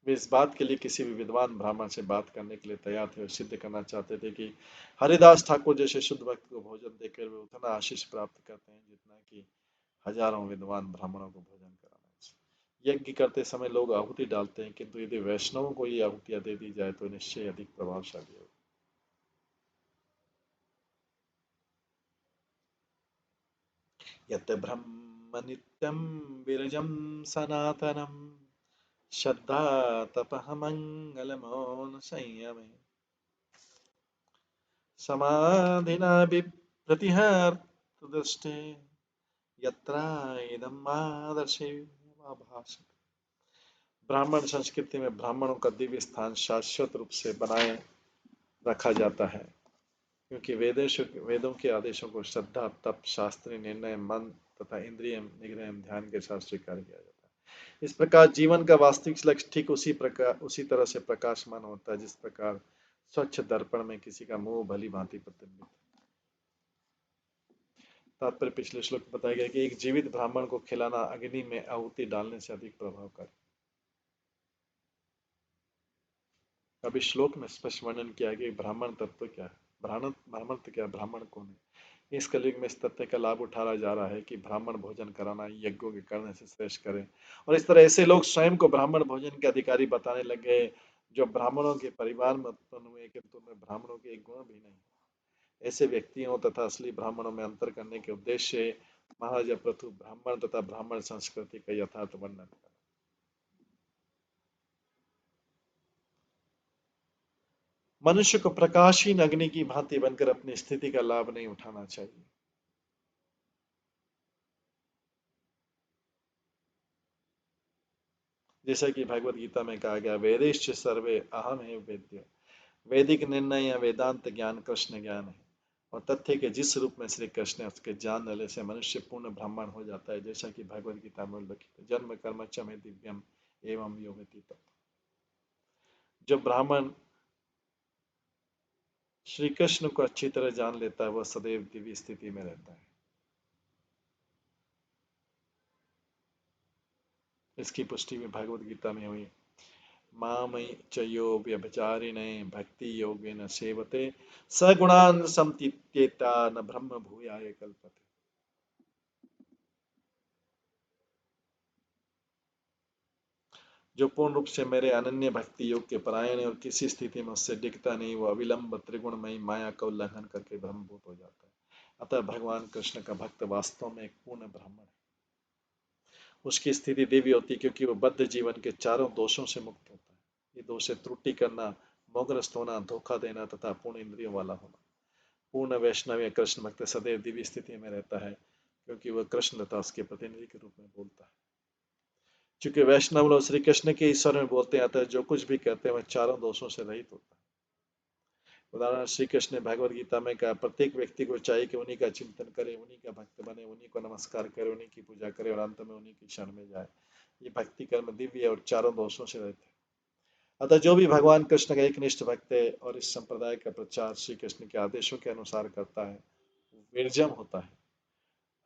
वे इस बात के लिए किसी भी विद्वान ब्राह्मण से बात करने के लिए तैयार थे और सिद्ध करना चाहते थे कि हरिदास ठाकुर जैसे शुद्ध भक्त को भोजन देकर वे उतना आशीष प्राप्त करते हैं जितना कि हजारों विद्वान ब्राह्मणों को भोजन कराना चाहिए। यज्ञ करते समय लोग आहुति डालते हैं, किंतु यदि वैष्णवों को ये आहुतियां दे दी जाए तो निश्चय अधिक प्रभावशाली होगी। यत् ब्रह्म नित्यं विरजं सनातनं श्रद्धा तपः मंगलमौन संयमे समाधिना बिप्रतिहर्तदृष्टे यत्र इदम् आदर्शे भाषते। ब्राह्मण संस्कृति में ब्राह्मणों का दिव्य स्थान शाश्वत रूप से बनाए रखा जाता है, क्योंकि वेदों के आदेशों को श्रद्धा, तप, शास्त्रीय निर्णय, मन तथा इंद्रिय निग्रह एवं ध्यान के साथ स्वीकार किया जाता है। इस प्रकार जीवन का वास्तविक लक्ष्य ठीक उसी तरह से प्रकाशमान होता है जिस प्रकार स्वच्छ दर्पण में किसी का मुंह भली भांति प्रतिबिंबित। तात्पर्य पिछले श्लोक में बताया गया कि एक जीवित ब्राह्मण को खिलाना अग्नि में आहुति डालने से अधिक प्रभावकारी। अब इस श्लोक में स्पष्ट वर्णन किया गया कि ब्राह्मण तत्व क्या है, ब्राह्मण तो क्या, ब्राह्मण कौन है। इस कलयुग में इस तथ्य का लाभ उठाया जा रहा है कि ब्राह्मण भोजन कराना यज्ञों के करने से श्रेष्ठ करें, और इस तरह ऐसे लोग स्वयं को ब्राह्मण भोजन के अधिकारी बताने लगे जो ब्राह्मणों के परिवार में उत्पन्न हुए किंतु उनमें ब्राह्मणों के एक गुण भी नहीं। ऐसे व्यक्तियों तथा असली ब्राह्मणों में अंतर करने के उद्देश्य से महाराजा पृथु ब्राह्मण तथा ब्राह्मण संस्कृति का यथार्थ वर्णन करा। मनुष्य को प्रकाशहीन अग्नि की भांति बनकर अपनी स्थिति का लाभ नहीं उठाना चाहिए। जैसा कि भगवत गीता में कहा गया, वेदेश्च सर्वे अहम है वेद्य। वैदिक निर्णय या वेदांत ज्ञान कृष्ण ज्ञान है, और तथ्य के जिस रूप में श्री कृष्ण है उसके जान लेने से मनुष्य पूर्ण ब्राह्मण हो जाता है, जैसा कि भगवत गीता में उल्लेखित है, जन्म कर्म च मे दिव्यम एवं योगति तत्। जो ब्राह्मण श्री कृष्ण को अच्छी तरह जान लेता है वह सदैव दिव्य स्थिति में रहता है। इसकी पुष्टि भी भगवत गीता में हुई। मामयि च यो व्यभिचारिणे भक्ति योगेन सेवते सगुणान् समतीत्येता न ब्रह्म भूयाय कल्पते। जो पूर्ण रूप से मेरे अनन्य भक्ति योग के परायण है और किसी स्थिति में उससे दिखता नहीं, वो अविलंब त्रिगुणमयी माया का उल्लंघन करके ब्रह्मभूत हो जाता है। अतः भगवान कृष्ण का भक्त वास्तव में एक पूर्ण ब्राह्मण है। उसकी स्थिति दिव्य होती है क्योंकि वो बद्ध जीवन के चारों दोषों से मुक्त होता है। ये दोष है त्रुटि करना, मोहग्रस्त होना, धोखा देना तथा पूर्ण इंद्रियों वाला होना। पूर्ण वैष्णव या कृष्ण भक्त सदैव दिव्य स्थिति में रहता है क्योंकि वह कृष्ण तथा उसके प्रतिनिधि के रूप में बोलता है। चूंकि वैष्णव लोग श्री कृष्ण के ईश्वर में बोलते हैं, अतः जो कुछ भी कहते हैं वह चारों दोषों से रहित होता है। उदाहरण श्री कृष्ण ने भगवद गीता में कहा, प्रत्येक व्यक्ति को चाहिए कि उन्हीं का चिंतन करे, उन्हीं का भक्त बने, उन्हीं को नमस्कार करे, उन्हीं की पूजा करे और अंत में उन्हीं की शरण में जाए। ये भक्ति कर्म दिव्य और चारों दोषों से रहते हैं। अतः जो भी भगवान कृष्ण का एक निष्ठ भक्त है और इस संप्रदाय का प्रचार श्री कृष्ण के आदेशों के अनुसार करता है, निर्जम होता है।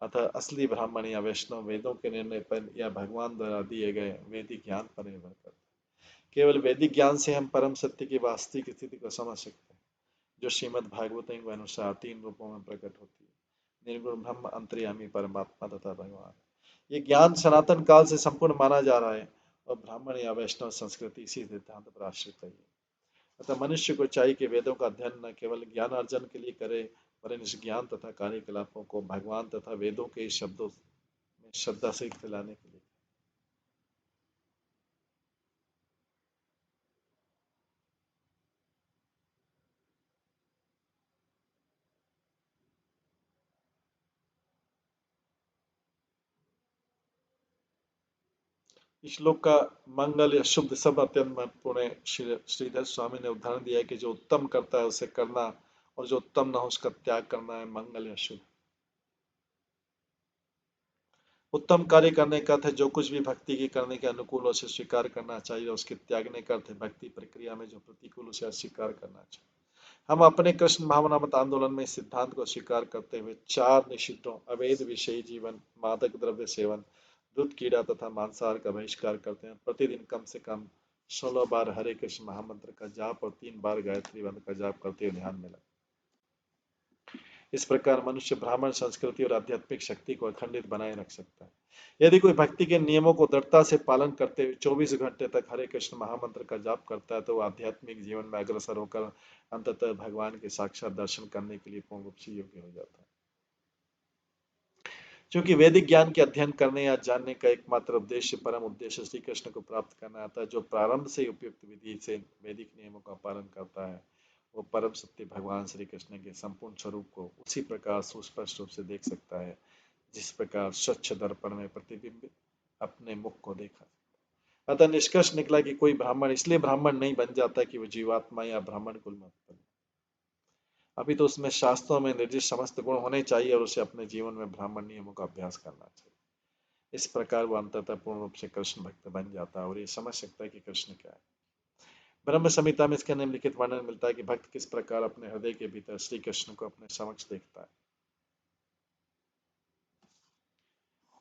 अतः असली ब्राह्मण या वैष्णव वेदों के निर्णय पर या भगवान द्वारा दिए गए वैदिक ज्ञान पर निर्भर करता है। केवल वैदिक ज्ञान से हम परम सत्य की वास्तविक स्थिति को समझ सकते हैं, जो श्रीमद् भागवत के अनुसार तीन रूपों में प्रकट होती है, निर्गुण ब्रह्म, अंतर्यामी परमात्मा तथा भगवान। ये ज्ञान सनातन काल से संपूर्ण माना जा रहा है और ब्राह्मण या वैष्णव संस्कृति इसी सिद्धांत पर आश्रित है। अतः मनुष्य को चाहिए कि वेदों का अध्ययन न केवल ज्ञान अर्जन के लिए करे, वरन इस ज्ञान तथा कार्यकलापों को भगवान तथा वेदों के शब्दों में श्रद्धा से फैलाने के लिए। इस श्लोक का मंगल या शुद्ध शब्द अत्यंत महत्वपूर्ण है। श्रीधर स्वामी ने उदाहरण दिया है कि जो उत्तम करता है उसे करना, और जो उत्तम न हो उसका त्याग करना है मंगल या शुभ। उत्तम कार्य करने का अर्थ है जो कुछ भी भक्ति की करने के अनुकूल उसे स्वीकार करना चाहिए, और उसके त्यागने का अर्थ है भक्ति प्रक्रिया में जो प्रतिकूल उसे अस्वीकार करना चाहिए। हम अपने कृष्ण भावनामत आंदोलन में इस सिद्धांत को स्वीकार करते हुए चार निषिद्धों अवैध विषयी जीवन, मादक द्रव्य सेवन, दूध, कीड़ा तथा मांसाहार का बहिष्कार करते हैं। प्रतिदिन कम से कम 16 बार हरे कृष्ण महामंत्र का जाप और 3 बार गायत्री मंत्र का जाप करते हुए ध्यान में लगे। इस प्रकार मनुष्य ब्राह्मण संस्कृति और आध्यात्मिक शक्ति को अखंडित बनाए रख सकता है। यदि कोई भक्ति के नियमों को दृढ़ता से पालन करते हुए 24 घंटे तक हरे कृष्ण महामंत्र का जाप करता है तो वह आध्यात्मिक जीवन में अग्रसर होकर अंततः भगवान के साक्षात दर्शन करने के लिए पूर्ण रूप से योग्य हो जाता है। क्योंकि वैदिक ज्ञान के अध्ययन करने या जानने का एकमात्र उद्देश्य, परम उद्देश्य श्री कृष्ण को प्राप्त करना आता है, जो प्रारंभ से उपयुक्त विधि से वैदिक नियमों का पालन करता है वो परम सत्य भगवान श्री कृष्ण के संपूर्ण स्वरूप को उसी प्रकार सुस्पष्ट रूप से देख सकता है जिस प्रकार स्वच्छ दर्पण में प्रतिबिंबित अपने मुख को देखा। अतः निष्कर्ष निकला कि कोई ब्राह्मण इसलिए ब्राह्मण नहीं बन जाता कि वो जीवात्मा या ब्राह्मण कुल में उत्पन्न। अभी तो उसमें शास्त्रों में निर्दिष्ट समस्त गुण होने चाहिए और उसे अपने जीवन में ब्राह्मण नियमों का अभ्यास करना चाहिए। इस प्रकार वो अंततः पूर्ण रूप से कृष्ण भक्त बन जाता है और ये समझ सकता है कि कृष्ण क्या है। ब्रह्म संहिता में इसका निम्नलिखित वर्णन मिलता है कि भक्त किस प्रकार अपने हृदय के भीतर श्री कृष्ण को अपने समक्ष देखता है।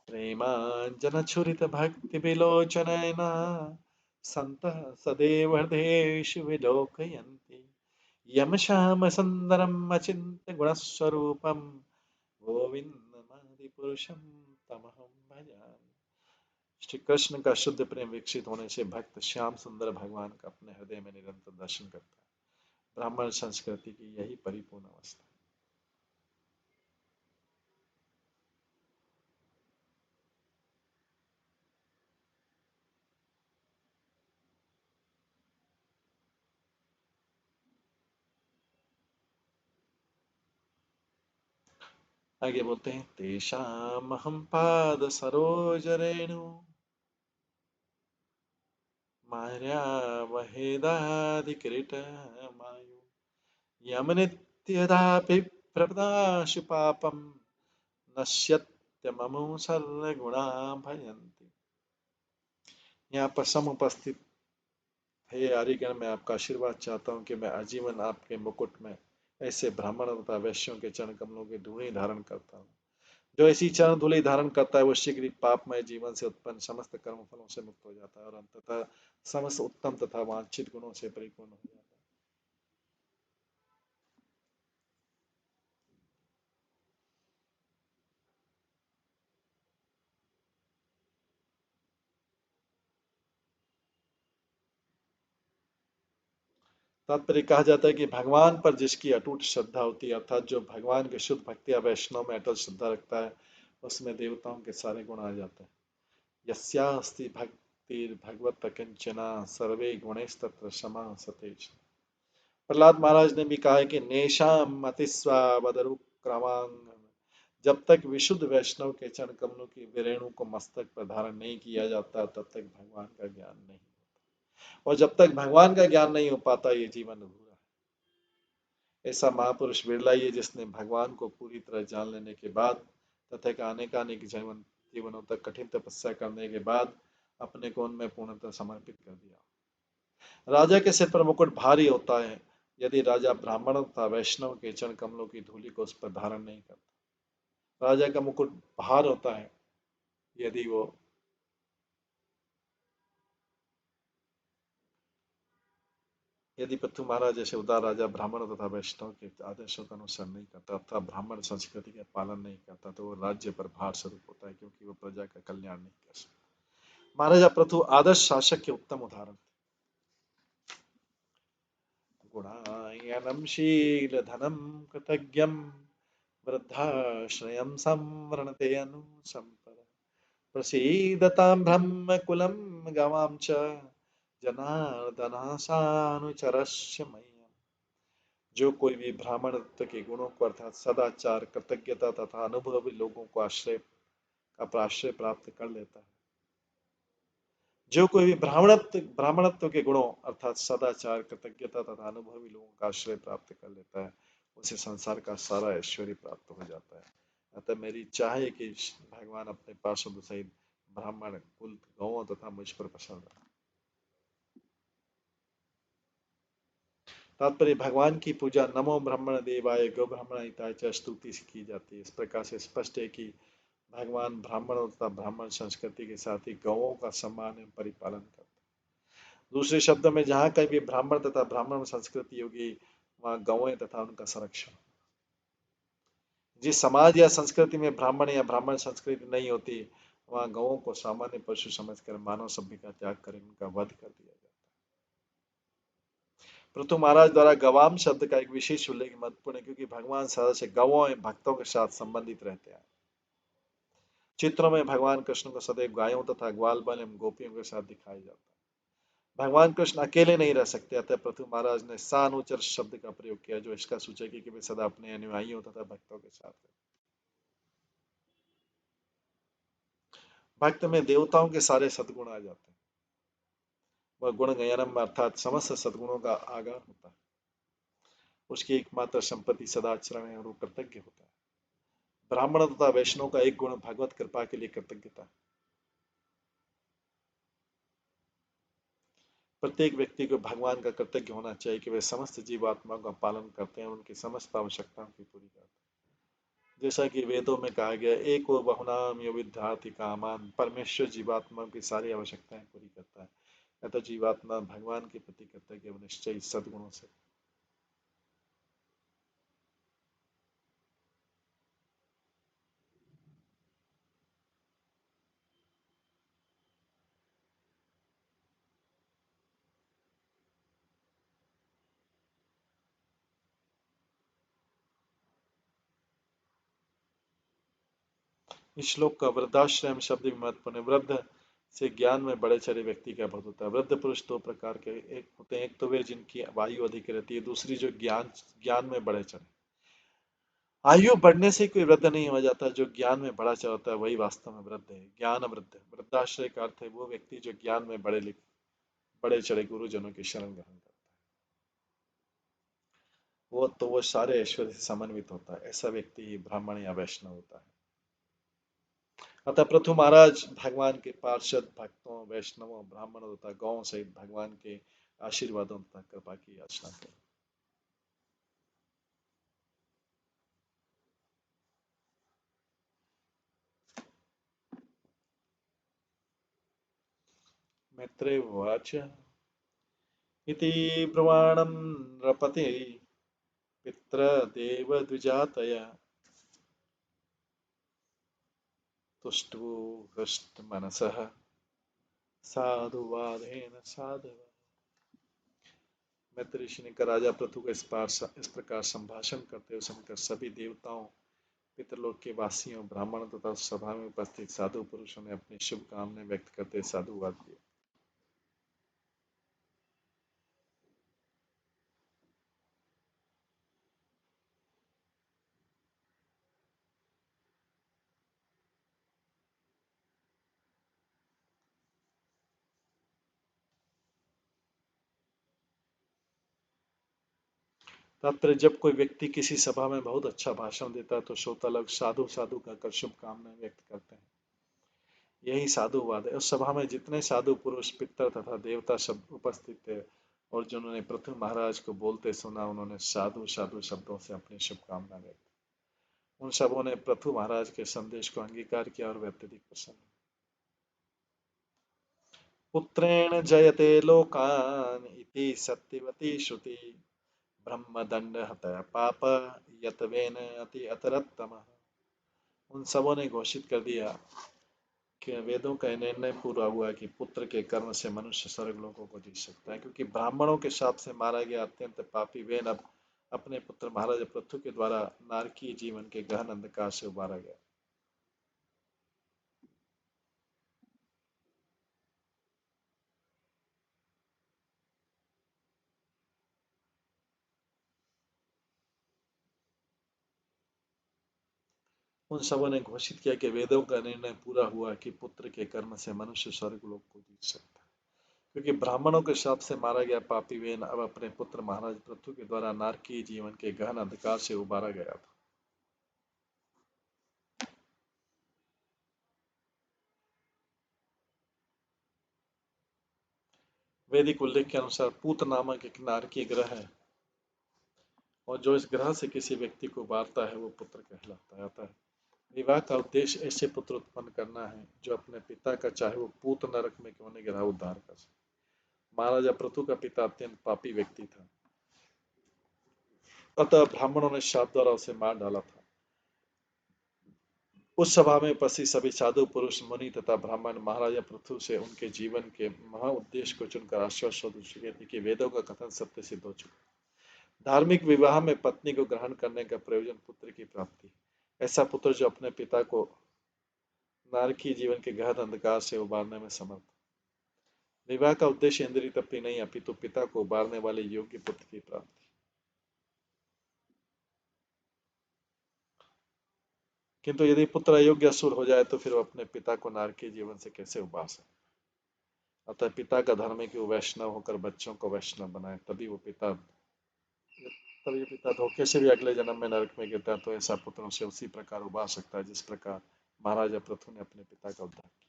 प्रेमाञ्जनछुरित भक्ति विलोचनैना सन्तः सदैव हृदयेषु विलोकयन्ति यं श्यामसुन्दरम् अचिन्त्य गुणस्वरूपं गोविन्दमादिपुरुषं तमहं भजामि। श्री कृष्ण का शुद्ध प्रेम विकसित होने से भक्त श्याम सुंदर भगवान का अपने हृदय में निरंतर दर्शन करता है। ब्राह्मण संस्कृति की यही परिपूर्ण अवस्था है। आगे बोलते हैं तेषाम हम पाद सरोज रेणु मार्यावहेदादिकिरीटमायु यमनित्यदापि प्रपदाशु पापं नश्यत्यममु सर्वगुणा भयन्ति। यहाँ पर समुपस्थित हे आर्यगण, मैं आपका आशीर्वाद चाहता हूँ कि मैं आजीवन आपके मुकुट में ऐसे ब्राह्मण तथा वैश्यों के चरण कमलों की धूलि धारण करता हूँ। जो ऐसी चरण धूलि धारण करता है वो शीघ्र ही पापमय जीवन से उत्पन्न समस्त कर्म फलों से मुक्त हो जाता है और अंततः समस्त उत्तम तथा वांछित गुणों से परिपूर्ण हो जाता है। तात्पर्य कहा जाता है कि भगवान पर जिसकी अटूट श्रद्धा होती है, अर्थात जो भगवान के शुद्ध भक्ति या वैष्णव में अटल श्रद्धा रखता है, उसमें देवताओं के सारे गुण आ जाते हैं। यस्यास्ति भक्तिर्भगवत किंचना सर्वे गुणैस्तत्र क्षमा सतेज। प्रहलाद महाराज ने भी कहा है कि नेशाम अतिस्वावदरुक्रमांग, जब तक विशुद्ध वैष्णव के चरण कमलों की विरेणु को मस्तक पर धारण नहीं किया जाता तब तक भगवान का ज्ञान नहीं, और जब तक भगवान का ज्ञान नहीं हो पाता ये जीवन अधूरा है। ऐसा महापुरुष बिरला ही है जिसने भगवान को पूरी तरह जान लेने के बाद तथा अनेकानेक जीवनों तक कठिन तपस्या करने के बाद अपने को उनमें पूर्णतः समर्पित कर दिया। राजा के सिर पर मुकुट भारी होता है यदि राजा ब्राह्मण तथा वैष्णव के चरण कमलों की धूलि को उस पर धारण नहीं करता। राजा का मुकुट भार होता है यदि वो यदि पृथु महाराज जैसे उदार राजा ब्राह्मण तथा वैष्णव के आदर्शों का अनुसरण नहीं करता अथवा ब्राह्मण संस्कृति का पालन नहीं करता तो वो राज्य पर भार स्वरूप होता है, क्योंकि वो प्रजा का कल्याण नहीं कर सकता। महाराजा पृथु आदर्श शासक के उत्तम उदाहरण। गुणायनम शील धनम कृतज्ञम वृद्धाश्रयं संवरणते अनुसंपर प्रसीदतां ब्रह्मकुलं गवां च जनार्दनासानुचरस्य मह्यम्। जो कोई भी ब्राह्मणत्व के गुणों को अर्थात सदाचार, कृतज्ञता तथा अनुभवी लोगों को आश्रय प्राप्त कर लेता है, जो कोई भी ब्राह्मणत्व के गुणों अर्थात सदाचार, कृतज्ञता तथा अनुभवी लोगों का आश्रय प्राप्त कर लेता है, उसे संसार का सारा ऐश्वर्य प्राप्त हो जाता है। अतः मेरी इच्छा है कि भगवान अपने पार्षद सहित ब्राह्मण कुल गौओं तथा मुझ पर प्रसन्न रहे। तात्पर्य भगवान की पूजा नमो ब्राह्मण देवाय गौ ब्राह्मण हिताय च स्तुति से की जाती है। इस प्रकार से स्पष्ट है कि भगवान ब्राह्मणों तथा ब्राह्मण संस्कृति के साथ ही गौओं का सम्मान एवं परिपालन करते हैं। दूसरे शब्दों में जहाँ कहीं भी ब्राह्मण तथा ब्राह्मण संस्कृति होगी वहाँ गौएं तथा उनका संरक्षण। जिस समाज या संस्कृति में ब्राह्मण या ब्राह्मण संस्कृति नहीं होती वहाँ गौओं को सामान्य पशु समझकर मानव सभ्य का त्याग कर उनका वध कर दिया जाता है। पृथु महाराज द्वारा गवाम शब्द का एक विशेष उल्लेख महत्वपूर्ण है, क्योंकि भगवान सदा से गौओं एवं भक्तों के साथ संबंधित रहते हैं। चित्रों में भगवान कृष्ण को सदैव गायों तथा ग्वाल बाल एवं गोपियों के साथ दिखाया जाता है। भगवान कृष्ण अकेले नहीं रह सकते, अतः पृथु महाराज ने सानुचर शब्द का प्रयोग किया जो इसका सूचक है कि वे सदा अपने अनुयायियों तथा भक्तों के साथ रहते। भक्त में देवताओं के सारे सद्गुण आ जाते हैं। वह गुण गयनम अर्थात समस्त सद्गुणों का आगार होता है। उसकी एकमात्र संपत्ति सदाचरण है और वो कृतज्ञ होता है। ब्राह्मण तथा वैष्णव का एक गुण भगवत कृपा के लिए कृतज्ञता। प्रत्येक व्यक्ति को भगवान का कृतज्ञ होना चाहिए कि वे समस्त जीवात्माओं का पालन करते हैं, उनकी समस्त आवश्यकताओं की पूरी करते हैं। जैसा कि वेदों में कहा गया, एक और बहुनाम यो विद्यार्थी कामान, परमेश्वर जीवात्मा की सारी आवश्यकताएं पूरी करता है। या तो जीवात्मा भगवान के प्रति कृतज्ञ निश्चय सद्गुणों से। इस श्लोक का वृद्धाश्रम शब्द भी महत्वपूर्ण है। वृद्ध से ज्ञान में बढ़े चढ़े व्यक्ति का बोध होता है। वृद्ध पुरुष दो प्रकार के एक होते हैं, एक तो वे जिनकी आयु अधिक रहती है, दूसरी जो ज्ञान ज्ञान में बढ़े चढ़े। आयु बढ़ने से कोई वृद्ध नहीं हो जाता, जो ज्ञान में बढ़ा चढ़ा होता है वही वास्तव में वृद्ध है। ज्ञान वृद्ध, वृद्धाश्रय का अर्थ है वो व्यक्ति जो ज्ञान में बड़े चढ़े गुरुजनों की शरण ग्रहण करता है। वो सारे ऐश्वर्य से समन्वित होता है। ऐसा व्यक्ति ही ब्राह्मण या वैष्णव होता है। अतः पृथु महाराज भगवान के पार्षद भक्तों, वैष्णवों, ब्राह्मणों तथा गौं सहित भगवान के आशीर्वादों तथा कृपा की याचना करें। मैत्रेय उवाच इति ब्रुवाणं नृपते पितृदेवद्विजातया तुष्टुः हृष्टमनसः साधुवादेन साधव। मैत्री ऋषि ने कहा, राजा पृथु का इस प्रकार संभाषण करते हुए सुनकर सभी देवताओं, पितरलोक के वासियों, ब्राह्मणों तथा सभा में उपस्थित साधु पुरुषों ने अपनी शुभकामनाएं व्यक्त करते साधुवाद दिए। तत्र जब कोई व्यक्ति किसी सभा में बहुत अच्छा भाषण देता है तो श्रोता लोग साधु साधु कहकर शुभकामनाएं व्यक्त करते हैं। यही साधुवाद है। उस सभा में जितने साधु पुरुष, पितर तथा देवता सब उपस्थित थे और जिन्होंने पृथु महाराज को बोलते सुना, उन्होंने साधु साधु शब्दों से अपनी शुभकामना व्यक्त। उन सबों ने पृथु महाराज के संदेश को अंगीकार किया और वे अत्यधिक प्रसन्न। पुत्रेण जयते लोकान इति सत्यवती श्रुति, ब्रह्मदंड हतः पाप यतवेन अति अतरत्तम। उन सबों ने घोषित कर दिया कि वेदों का निर्णय पूरा हुआ कि पुत्र के कर्म से मनुष्य स्वर्ग लोकों को जीत सकता है, क्योंकि ब्राह्मणों के शाप से मारा गया अत्यंत पापी वेन अब अपने पुत्र महाराज पृथु के द्वारा नारकीय जीवन के गहन अंधकार से उबारा गया। उन सबों ने घोषित किया कि वेदों का निर्णय पूरा हुआ कि पुत्र के कर्म से मनुष्य स्वर्ग लोक को जीत सकता है, क्योंकि ब्राह्मणों के शाप से मारा गया पापी वेन अब अपने पुत्र महाराज पृथु के द्वारा नारकीय जीवन के गहन अंधकार से उबारा गया था। वैदिक उल्लेख के अनुसार पूत नामक एक नारकीय ग्रह है और जो इस ग्रह से किसी व्यक्ति को उबारता है वो पुत्र कहलाता है। विवाह का उद्देश्य ऐसे पुत्र उत्पन्न करना है जो अपने पिता का, चाहे वो पूत नरक में क्यों नहीं गिरा, उद्धार कर सके। महाराजा पृथु का पिता अत्यंत पापी व्यक्ति था, अतः ब्राह्मणों ने शाप द्वारा उसे मार डाला था। उस सभा में उपस्थित सभी साधु पुरुष, मुनि तथा ब्राह्मण महाराजा पृथु से उनके जीवन के महा उद्देश्य को चुनकर आश्वस्त हो चुके थे कि वेदों का कथन सत्य सिद्ध हो चुका। धार्मिक विवाह में पत्नी को ग्रहण करने का प्रयोजन पुत्र की प्राप्ति। ऐसा पुत्र जो अपने पिता को नारकीय जीवन के गहन अंधकार से उबारने में समर्थ। विवाह का उद्देश्य इंद्रिय तृप्ति नहीं, अपितु पिता को उबारने वाले योग्य पुत्र की प्राप्ति। किंतु यदि पुत्र अयोग्य असुर हो जाए तो फिर वो अपने पिता को नारकीय जीवन से कैसे उबार सकता। अतः पिता का धर्म है कि वो वैष्णव होकर बच्चों को वैष्णव बनाए, तभी पिता धोखे से भी अगले जन्म में नरक में गिरता है, तो ऐसा पुत्रों से उसी प्रकार उबार सकता है जिस प्रकार महाराजा पृथु ने अपने पिता का उद्धार किया।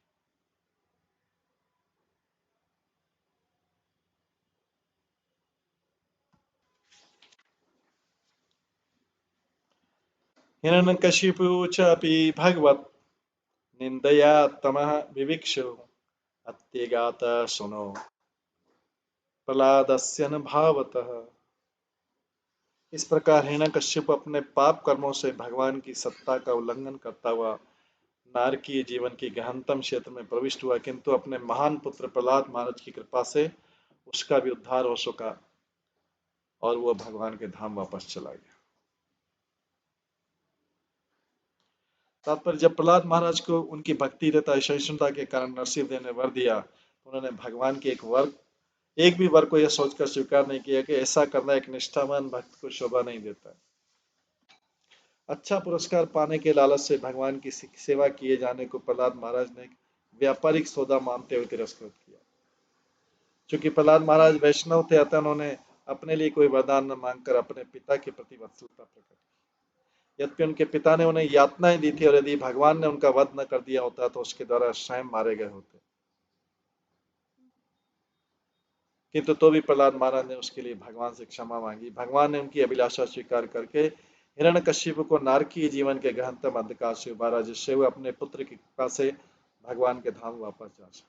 हिरण्यकशिपु च अपि भगवत् निंदया तमः विविक्षु अत्यगात सुनो प्रहलादस्य न भावतः। इस प्रकार हिरण्यकश्यप अपने पाप कर्मों से भगवान की सत्ता का उल्लंघन करता हुआ नारकीय जीवन की गहनतम क्षेत्र में प्रविष्ट हुआ, किंतु अपने महान पुत्र प्रहलाद महाराज की कृपा से उसका भी उद्धार हो सका और वह भगवान के धाम वापस चला गया। तात्पर्य, जब प्रहलाद महाराज को उनकी भक्ति तथा सहिष्णुता के कारण नरसिंहदेव ने वर दिया, तो उन्होंने भगवान के एक भी वर को यह सोचकर स्वीकार नहीं किया कि ऐसा करना एक निष्ठावान भक्त को शोभा नहीं देता। अच्छा पुरस्कार पाने के लालच से भगवान की सेवा किए जाने को प्रहलाद महाराज ने व्यापारिक सौदा मानते हुए तिरस्कृत किया। चूंकि प्रहलाद महाराज वैष्णव थे, अतः उन्होंने अपने लिए कोई वरदान न मांगकर अपने पिता के प्रति वत्सलता प्रकट की। यद्यपि उनके पिता ने उन्हें यातनाएं दी थी और यदि भगवान ने उनका वध न कर दिया होता तो उसके द्वारा स्वयं मारे गए होते, किंतु तो भी प्रहलाद महाराज ने उसके लिए भगवान से क्षमा मांगी। भगवान ने उनकी अभिलाषा स्वीकार करके हिरण्यकशिपु को नारकीय जीवन के गहनतम अंधकार से उबारा, जिससे वह अपने पुत्र की कृपा से भगवान के धाम वापस जा सके।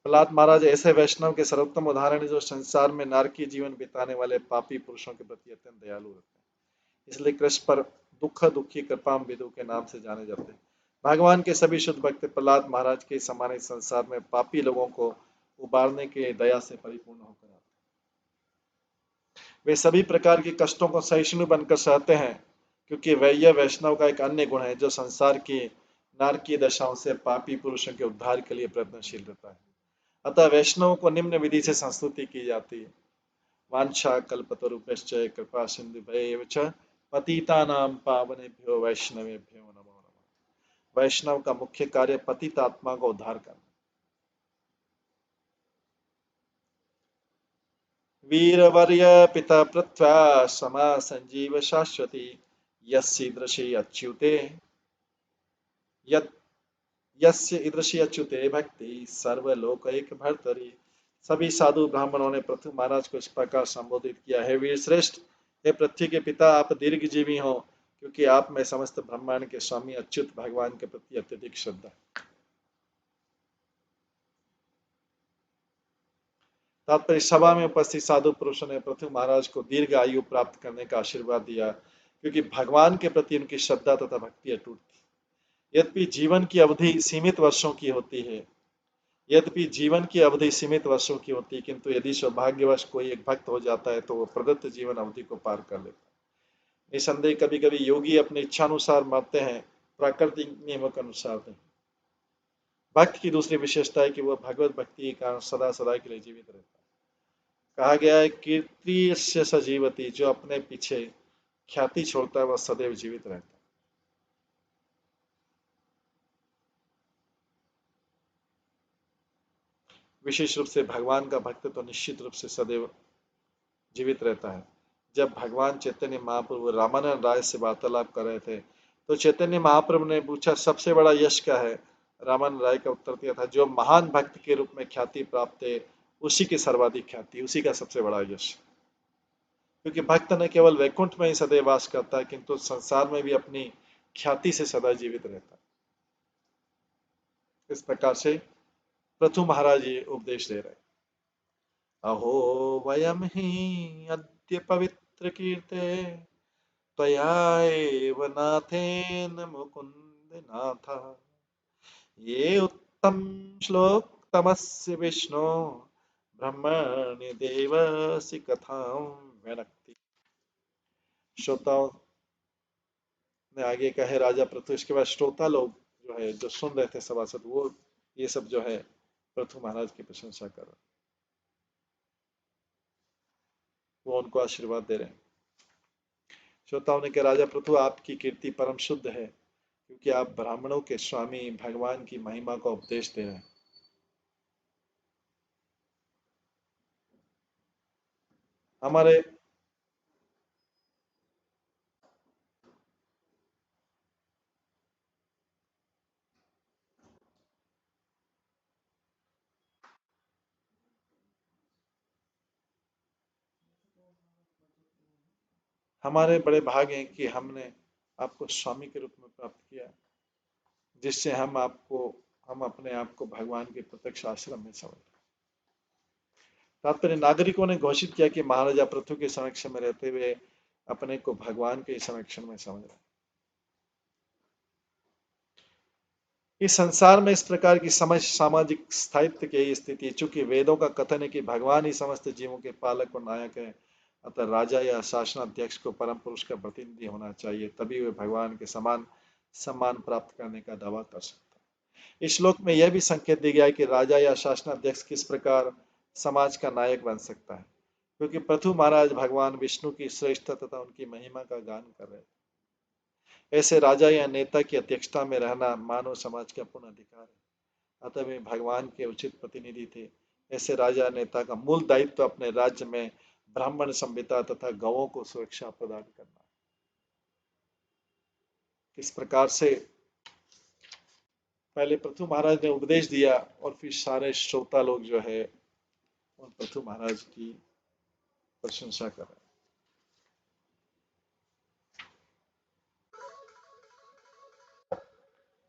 प्रहलाद महाराज ऐसे वैष्णव के सर्वोत्तम उदाहरण है जो संसार में नारकीय जीवन बिताने वाले पापी पुरुषों के प्रति अत्यंत दयालु रहते हैं। इसलिए कृष्ण पर दुखी कृपाम विदु के नाम से जाने जाते हैं। भगवान के सभी शुद्ध भक्त प्रहलाद महाराज के समान इस संसार में पापी लोगों को उबारने के दया से परिपूर्ण होकर आते हैं। वे सभी प्रकार के कष्टों को सहिष्णु बनकर सहते हैं, क्योंकि यह वैष्णव का एक अन्य गुण है जो संसार की नारकीय दशाओं से पापी पुरुषों के उद्धार के लिए प्रयत्नशील रहता है। अतः वैष्णव को निम्न विधि से संस्तुति की जाती है। वांछा कल्पतरुभ्यश्च कृपा सिंधुभ्यैव च पतितानां पावनेभ्यो वैष्णवेभ्यो नमो नमः। वैष्णव का मुख्य कार्य पतित आत्मा का उद्धार करना। वीरवर्य पिता पृथ्वा समा संजीव शाश्वती यस्यीदृशी अच्युते यस्य ईदृशी अच्युते भक्ति सर्वलोकैक भर्तरी। सभी साधु ब्राह्मणों ने पृथु महाराज को इस प्रकार संबोधित किया, हे वीर श्रेष्ठ, हे पृथ्वी के पिता, आप दीर्घजीवी हो, क्योंकि आप में समस्त ब्रह्मांड के स्वामी अच्युत भगवान के प्रति अत्यधिक श्रद्धा। तात्पर्य, सभा में उपस्थित साधु पुरुषों ने पृथु महाराज को दीर्घ आयु प्राप्त करने का आशीर्वाद दिया, क्योंकि भगवान के प्रति उनकी श्रद्धा तथा भक्ति अटूट थी। यद्यपि जीवन की अवधि सीमित वर्षों की होती है, किंतु यदि सौभाग्यवश कोई एक भक्त हो जाता है तो वह प्रदत्त जीवन अवधि को पार कर लेता है। निसंदेह कभी कभी योगी अपनी इच्छानुसार मरते हैं, प्राकृतिक नियमों के अनुसार नहीं। भक्त की दूसरी विशेषता है कि वह भगवत भक्ति के कारण सदा सदा के लिए जीवित रहता है। कहा गया है, कीर्ति सजीवती, जो अपने पीछे ख्याति छोड़ता है वह सदैव जीवित रहता है। विशेष रूप से भगवान का भक्त तो निश्चित रूप से सदैव जीवित रहता है। जब भगवान चैतन्य महाप्रभु रामानंद राय से वार्तालाप कर रहे थे, तो चैतन्य महाप्रभु ने पूछा, सबसे बड़ा यश क्या है? रामानंद राय का उत्तर दिया था, जो महान भक्त के रूप में ख्याति प्राप्त है उसी की सर्वाधिक ख्याति, उसी का सबसे बड़ा यश। क्योंकि भक्त न केवल वैकुंठ में ही सदैव वास करता है, किंतु संसार में भी अपनी ख्याति से सदा जीवित रहता है। इस प्रकार से पृथु महाराज ये उपदेश दे रहे हैं। अहो वयम ही अद्य पवित्र कीर्ते त्वया एव नाथेन मुकुन्द नाथ, ये उत्तम श्लोक तमस्य विष्णु ब्रह्मणि देवसी कथां व्यनक्ति। श्रोताओं ने आगे कहा है राजा पृथु, इसके बाद श्रोता लोग जो है, जो सुन रहे थे सभासद, वो ये सब जो है पृथु महाराज की प्रशंसा कर रहे, वो उनको आशीर्वाद दे रहे हैं। श्रोताओं ने कहा, राजा पृथु, आपकी कीर्ति परम शुद्ध है, क्योंकि आप ब्राह्मणों के स्वामी भगवान की महिमा का उपदेश दे रहे हैं। हमारे हमारे बड़े भाग हैं कि हमने आपको स्वामी के रूप में प्राप्त किया, जिससे हम अपने आप को भगवान के प्रत्यक्ष आश्रम में समझ। तात्पर्य, नागरिकों ने घोषित किया कि महाराजा पृथ्वी के संरक्षण में रहते हुए अपने को भगवान के संरक्षण में समझ रहे। इस संसार में इस प्रकार की समझ सामाजिक स्थायित्व की स्थिति, चूंकि वेदों का कथन है कि भगवान ही समस्त जीवों के पालक और नायक है, अतः राजा या शासनाध्यक्ष को परम पुरुष का प्रतिनिधि होना चाहिए, तभी वे भगवान के समान सम्मान प्राप्त करने का दावा कर सकता है। इस श्लोक में यह भी संकेत दिया गया है कि राजा या शासनाध्यक्ष किस प्रकार समाज का नायक बन सकता है, क्योंकि पृथु महाराज भगवान विष्णु की श्रेष्ठता तथा उनकी महिमा का गान कर रहे थे। ऐसे राजा या नेता की अध्यक्षता में रहना मानव समाज का पूर्ण अधिकार है, अतः वे भगवान के उचित प्रतिनिधि थे। ऐसे राजा नेता का मूल दायित्व अपने राज्य में ब्राह्मण संहिता तथा गौओं को सुरक्षा प्रदान करना। इस प्रकार से पहले पृथु महाराज ने उपदेश दिया और फिर सारे श्रोता लोग जो है उन पृथु महाराज की प्रशंसा कर रहे।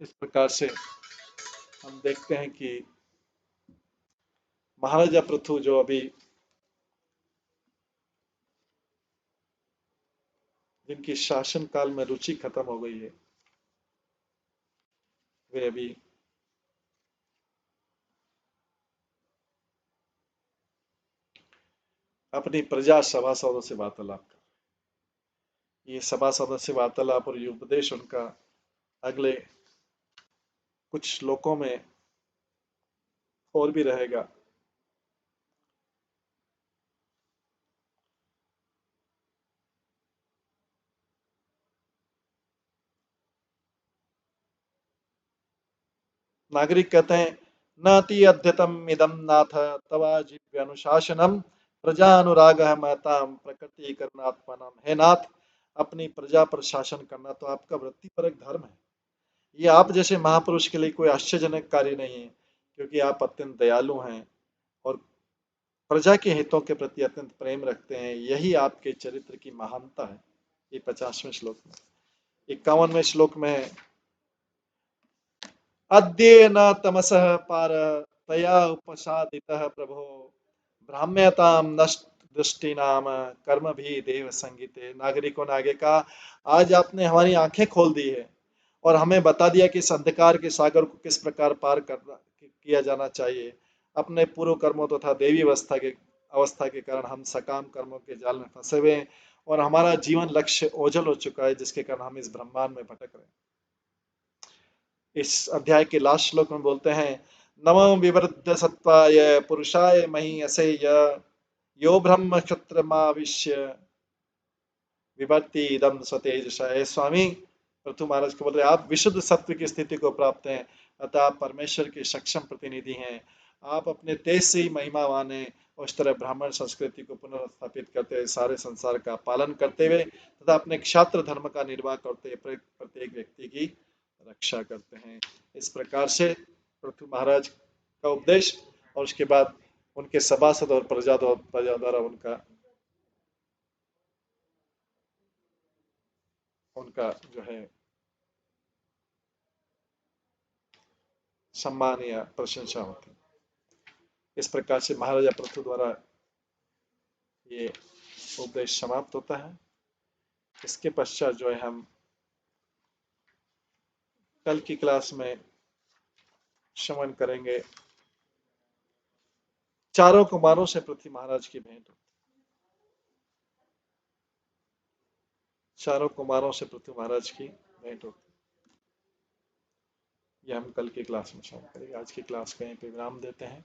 इस प्रकार से हम देखते हैं कि महाराजा पृथु जो अभी जिनकी शासन काल में रुचि खत्म हो गई है, वे अभी अपनी प्रजा सभासदों से वार्तालाप कर। ये सभासदों से वार्तालाप और ये उपदेश उनका अगले कुछ श्लोकों में और भी रहेगा। नागरिक कहते हैं, नाति अध्यतम इदम नाथ तवा जीव्य अनुशासनम प्रजानुराग महताम प्रकृति करनात्मनम। हे नाथ, अपनी प्रजा पर शासन करना तो आपका वृत्तिपरक धर्म है। ये आप जैसे महापुरुष के लिए कोई आश्चर्यजनक कार्य नहीं है, क्योंकि आप अत्यंत दयालु हैं और प्रजा के हितों के प्रति अत्यंत प्रेम रखते हैं। यही आपके चरित्र की महानता है। ये 50वें श्लोक में। 51वें श्लोक में है, अद्य न तमसः पार तया उपसादितः प्रभो ब्राह्म्यताम नष्ट दृष्टि नाम कर्म भी देव संगीते। नागरिकों ने आगे कहा, आज आपने हमारी आंखें खोल दी है और हमें बता दिया कि इस अंधकार के सागर को किस प्रकार पार करना किया जाना चाहिए। अपने पूर्व कर्मों तथा देवी अवस्था के कारण हम सकाम कर्मों के जाल में फंसे हुए हैं और हमारा जीवन लक्ष्य ओझल हो चुका है, जिसके कारण हम इस ब्रह्मांड में भटक रहे हैं। इस अध्याय के लास्ट श्लोक में बोलते हैं, नमो विवृद्ध सत्वाय पुरुषाय महीयसे यो ब्रह्म क्षत्रमाविश्य विभर्ति इदम स्वतेजसा। हे स्वामी, पृथु महाराज को बोल रहे, आप विशुद्ध सत्व की स्थिति को प्राप्त हैं, अतः आप परमेश्वर के सक्षम प्रतिनिधि हैं। आप अपने तेज से ही महिमावान हैं और इस तरह ब्राह्मण संस्कृति को पुनर्स्थापित करते हुए सारे संसार का पालन करते हुए तथा अपने क्षात्र धर्म का निर्वाह करते हुए प्रत्येक व्यक्ति की रक्षा करते हैं। इस प्रकार से पृथु महाराज का उपदेश और उसके बाद उनके सभासद और प्रजा द्वारा उनका जो है सम्मान या प्रशंसा होती है। इस प्रकार से महाराजा पृथु द्वारा ये उपदेश समाप्त होता है। इसके पश्चात जो है हम कल की क्लास में श्रवण करेंगे चारों कुमारों से पृथ्वी महाराज की भेंट। चारों कुमारों से पृथ्वी महाराज की भेंट होती, ये हम कल की क्लास में श्रवण करेंगे। आज की क्लास कहीं पे विराम देते हैं।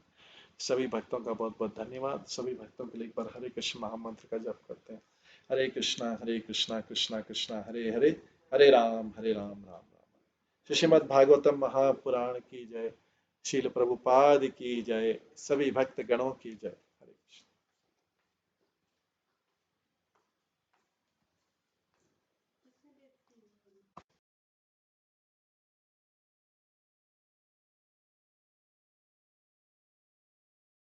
सभी भक्तों का बहुत बहुत धन्यवाद। सभी भक्तों के लिए एक बार हरे कृष्ण महामंत्र का जप करते हैं। हरे कृष्णा कृष्णा कृष्णा हरे हरे, हरे राम राम राम। श्रीमद् भागवतम महापुराण की जय। शील प्रभुपाद की जय। सभी भक्त गणों की जय।